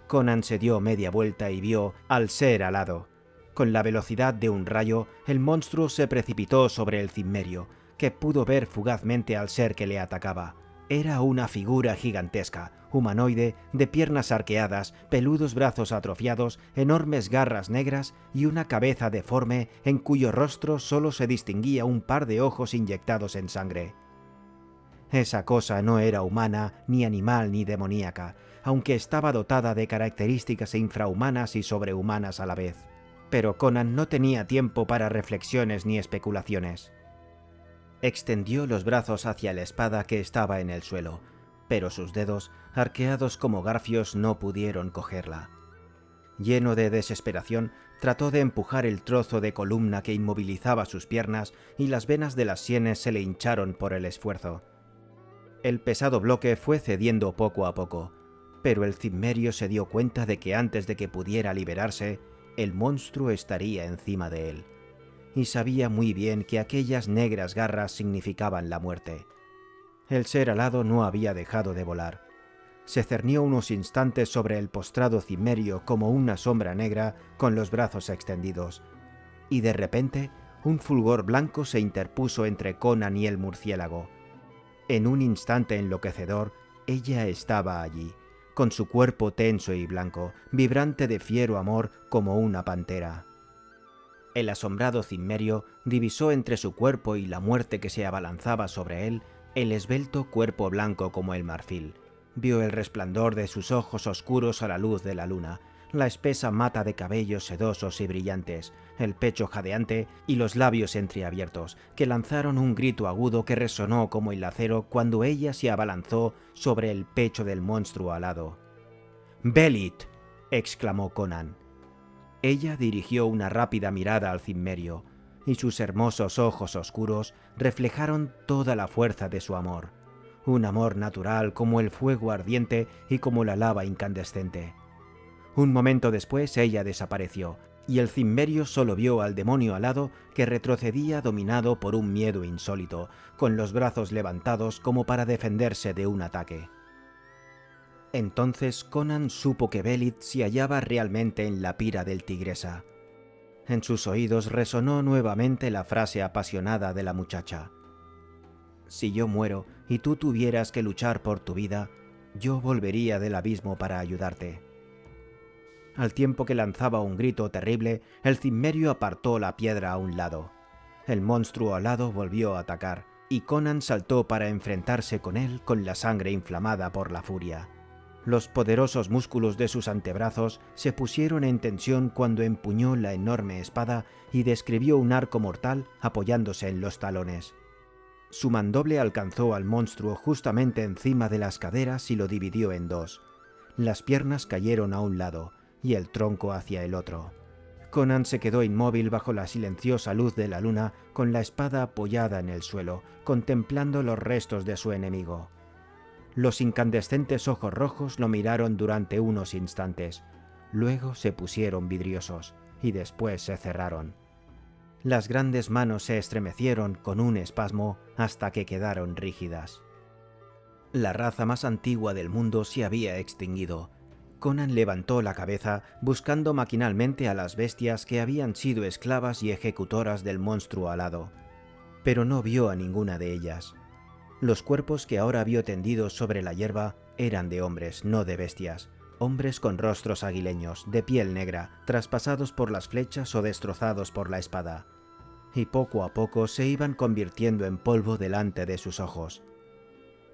Conan se dio media vuelta y vio al ser alado. Con la velocidad de un rayo, el monstruo se precipitó sobre el cimmerio, que pudo ver fugazmente al ser que le atacaba. Era una figura gigantesca, humanoide, de piernas arqueadas, peludos brazos atrofiados, enormes garras negras y una cabeza deforme en cuyo rostro solo se distinguía un par de ojos inyectados en sangre. Esa cosa no era humana, ni animal, ni demoníaca, aunque estaba dotada de características infrahumanas y sobrehumanas a la vez. Pero Conan no tenía tiempo para reflexiones ni especulaciones. Extendió los brazos hacia la espada que estaba en el suelo, pero sus dedos, arqueados como garfios, no pudieron cogerla. Lleno de desesperación, trató de empujar el trozo de columna que inmovilizaba sus piernas y las venas de las sienes se le hincharon por el esfuerzo. El pesado bloque fue cediendo poco a poco, pero el cimmerio se dio cuenta de que antes de que pudiera liberarse, el monstruo estaría encima de él, y sabía muy bien que aquellas negras garras significaban la muerte. El ser alado no había dejado de volar. Se cernió unos instantes sobre el postrado cimmerio como una sombra negra con los brazos extendidos, y de repente un fulgor blanco se interpuso entre Conan y el murciélago. En un instante enloquecedor, ella estaba allí, con su cuerpo tenso y blanco, vibrante de fiero amor como una pantera. El asombrado cimmerio divisó entre su cuerpo y la muerte que se abalanzaba sobre él el esbelto cuerpo blanco como el marfil. Vio el resplandor de sus ojos oscuros a la luz de la luna, la espesa mata de cabellos sedosos y brillantes, el pecho jadeante y los labios entreabiertos, que lanzaron un grito agudo que resonó como el acero cuando ella se abalanzó sobre el pecho del monstruo alado. «¡Belit!», exclamó Conan. Ella dirigió una rápida mirada al cimmerio, y sus hermosos ojos oscuros reflejaron toda la fuerza de su amor, un amor natural como el fuego ardiente y como la lava incandescente. Un momento después ella desapareció, y el cimmerio solo vio al demonio alado que retrocedía dominado por un miedo insólito, con los brazos levantados como para defenderse de un ataque. Entonces Conan supo que Belit se hallaba realmente en la pira del Tigresa. En sus oídos resonó nuevamente la frase apasionada de la muchacha. «Si yo muero y tú tuvieras que luchar por tu vida, yo volvería del abismo para ayudarte». Al tiempo que lanzaba un grito terrible, el cimmerio apartó la piedra a un lado. El monstruo alado volvió a atacar, y Conan saltó para enfrentarse con él con la sangre inflamada por la furia. Los poderosos músculos de sus antebrazos se pusieron en tensión cuando empuñó la enorme espada y describió un arco mortal apoyándose en los talones. Su mandoble alcanzó al monstruo justamente encima de las caderas y lo dividió en dos. Las piernas cayeron a un lado y el tronco hacia el otro. Conan se quedó inmóvil bajo la silenciosa luz de la luna con la espada apoyada en el suelo, contemplando los restos de su enemigo. Los incandescentes ojos rojos lo miraron durante unos instantes, luego se pusieron vidriosos y después se cerraron. Las grandes manos se estremecieron con un espasmo hasta que quedaron rígidas. La raza más antigua del mundo se había extinguido. Conan levantó la cabeza buscando maquinalmente a las bestias que habían sido esclavas y ejecutoras del monstruo alado, pero no vio a ninguna de ellas. Los cuerpos que ahora vio tendidos sobre la hierba eran de hombres, no de bestias, hombres con rostros aguileños, de piel negra, traspasados por las flechas o destrozados por la espada, y poco a poco se iban convirtiendo en polvo delante de sus ojos.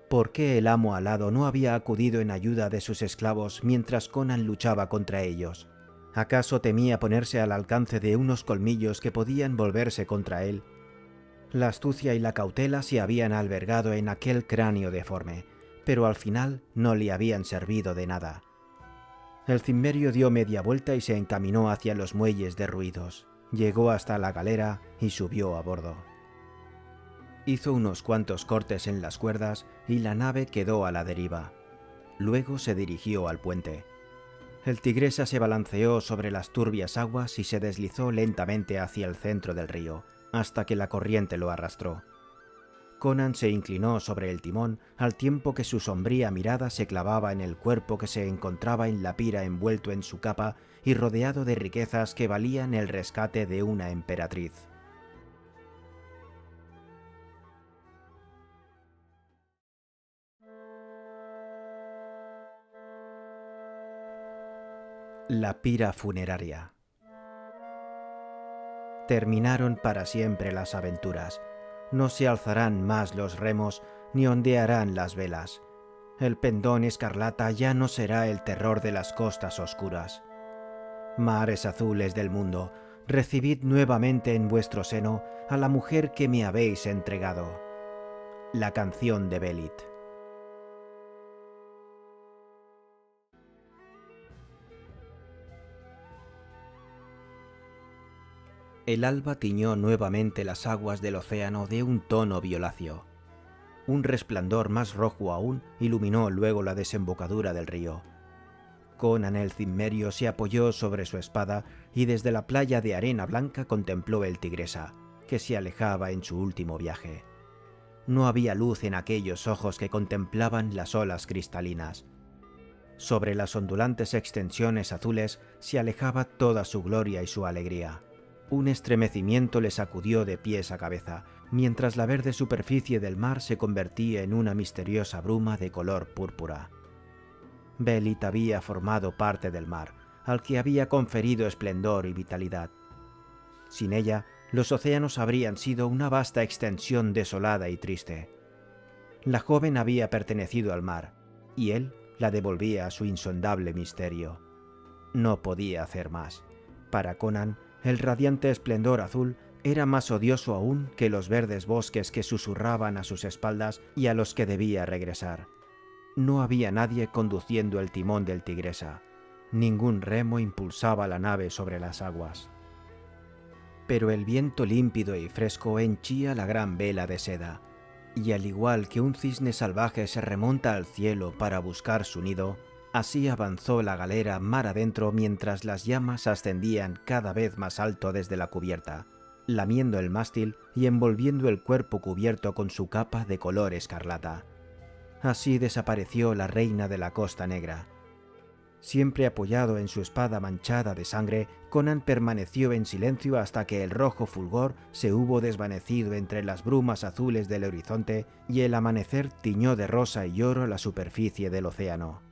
¿Por qué el amo alado no había acudido en ayuda de sus esclavos mientras Conan luchaba contra ellos? ¿Acaso temía ponerse al alcance de unos colmillos que podían volverse contra él? La astucia y la cautela se habían albergado en aquel cráneo deforme, pero al final no le habían servido de nada. El cimmerio dio media vuelta y se encaminó hacia los muelles derruidos. Llegó hasta la galera y subió a bordo. Hizo unos cuantos cortes en las cuerdas y la nave quedó a la deriva. Luego se dirigió al puente. El Tigresa se balanceó sobre las turbias aguas y se deslizó lentamente hacia el centro del río, hasta que la corriente lo arrastró. Conan se inclinó sobre el timón al tiempo que su sombría mirada se clavaba en el cuerpo que se encontraba en la pira envuelto en su capa y rodeado de riquezas que valían el rescate de una emperatriz. La pira funeraria. Terminaron para siempre las aventuras. No se alzarán más los remos ni ondearán las velas. El pendón escarlata ya no será el terror de las costas oscuras. Mares azules del mundo, recibid nuevamente en vuestro seno a la mujer que me habéis entregado. La canción de Belit. El alba tiñó nuevamente las aguas del océano de un tono violáceo. Un resplandor más rojo aún iluminó luego la desembocadura del río. Conan el Cimmerio se apoyó sobre su espada y desde la playa de arena blanca contempló el Tigresa, que se alejaba en su último viaje. No había luz en aquellos ojos que contemplaban las olas cristalinas. Sobre las ondulantes extensiones azules se alejaba toda su gloria y su alegría. Un estremecimiento le sacudió de pies a cabeza, mientras la verde superficie del mar se convertía en una misteriosa bruma de color púrpura. Belit había formado parte del mar, al que había conferido esplendor y vitalidad. Sin ella, los océanos habrían sido una vasta extensión desolada y triste. La joven había pertenecido al mar, y él la devolvía a su insondable misterio. No podía hacer más. Para Conan, el radiante esplendor azul era más odioso aún que los verdes bosques que susurraban a sus espaldas y a los que debía regresar. No había nadie conduciendo el timón del Tigresa. Ningún remo impulsaba la nave sobre las aguas. Pero el viento límpido y fresco henchía la gran vela de seda, y al igual que un cisne salvaje se remonta al cielo para buscar su nido, así avanzó la galera mar adentro mientras las llamas ascendían cada vez más alto desde la cubierta, lamiendo el mástil y envolviendo el cuerpo cubierto con su capa de color escarlata. Así desapareció la reina de la Costa Negra. Siempre apoyado en su espada manchada de sangre, Conan permaneció en silencio hasta que el rojo fulgor se hubo desvanecido entre las brumas azules del horizonte y el amanecer tiñó de rosa y oro la superficie del océano.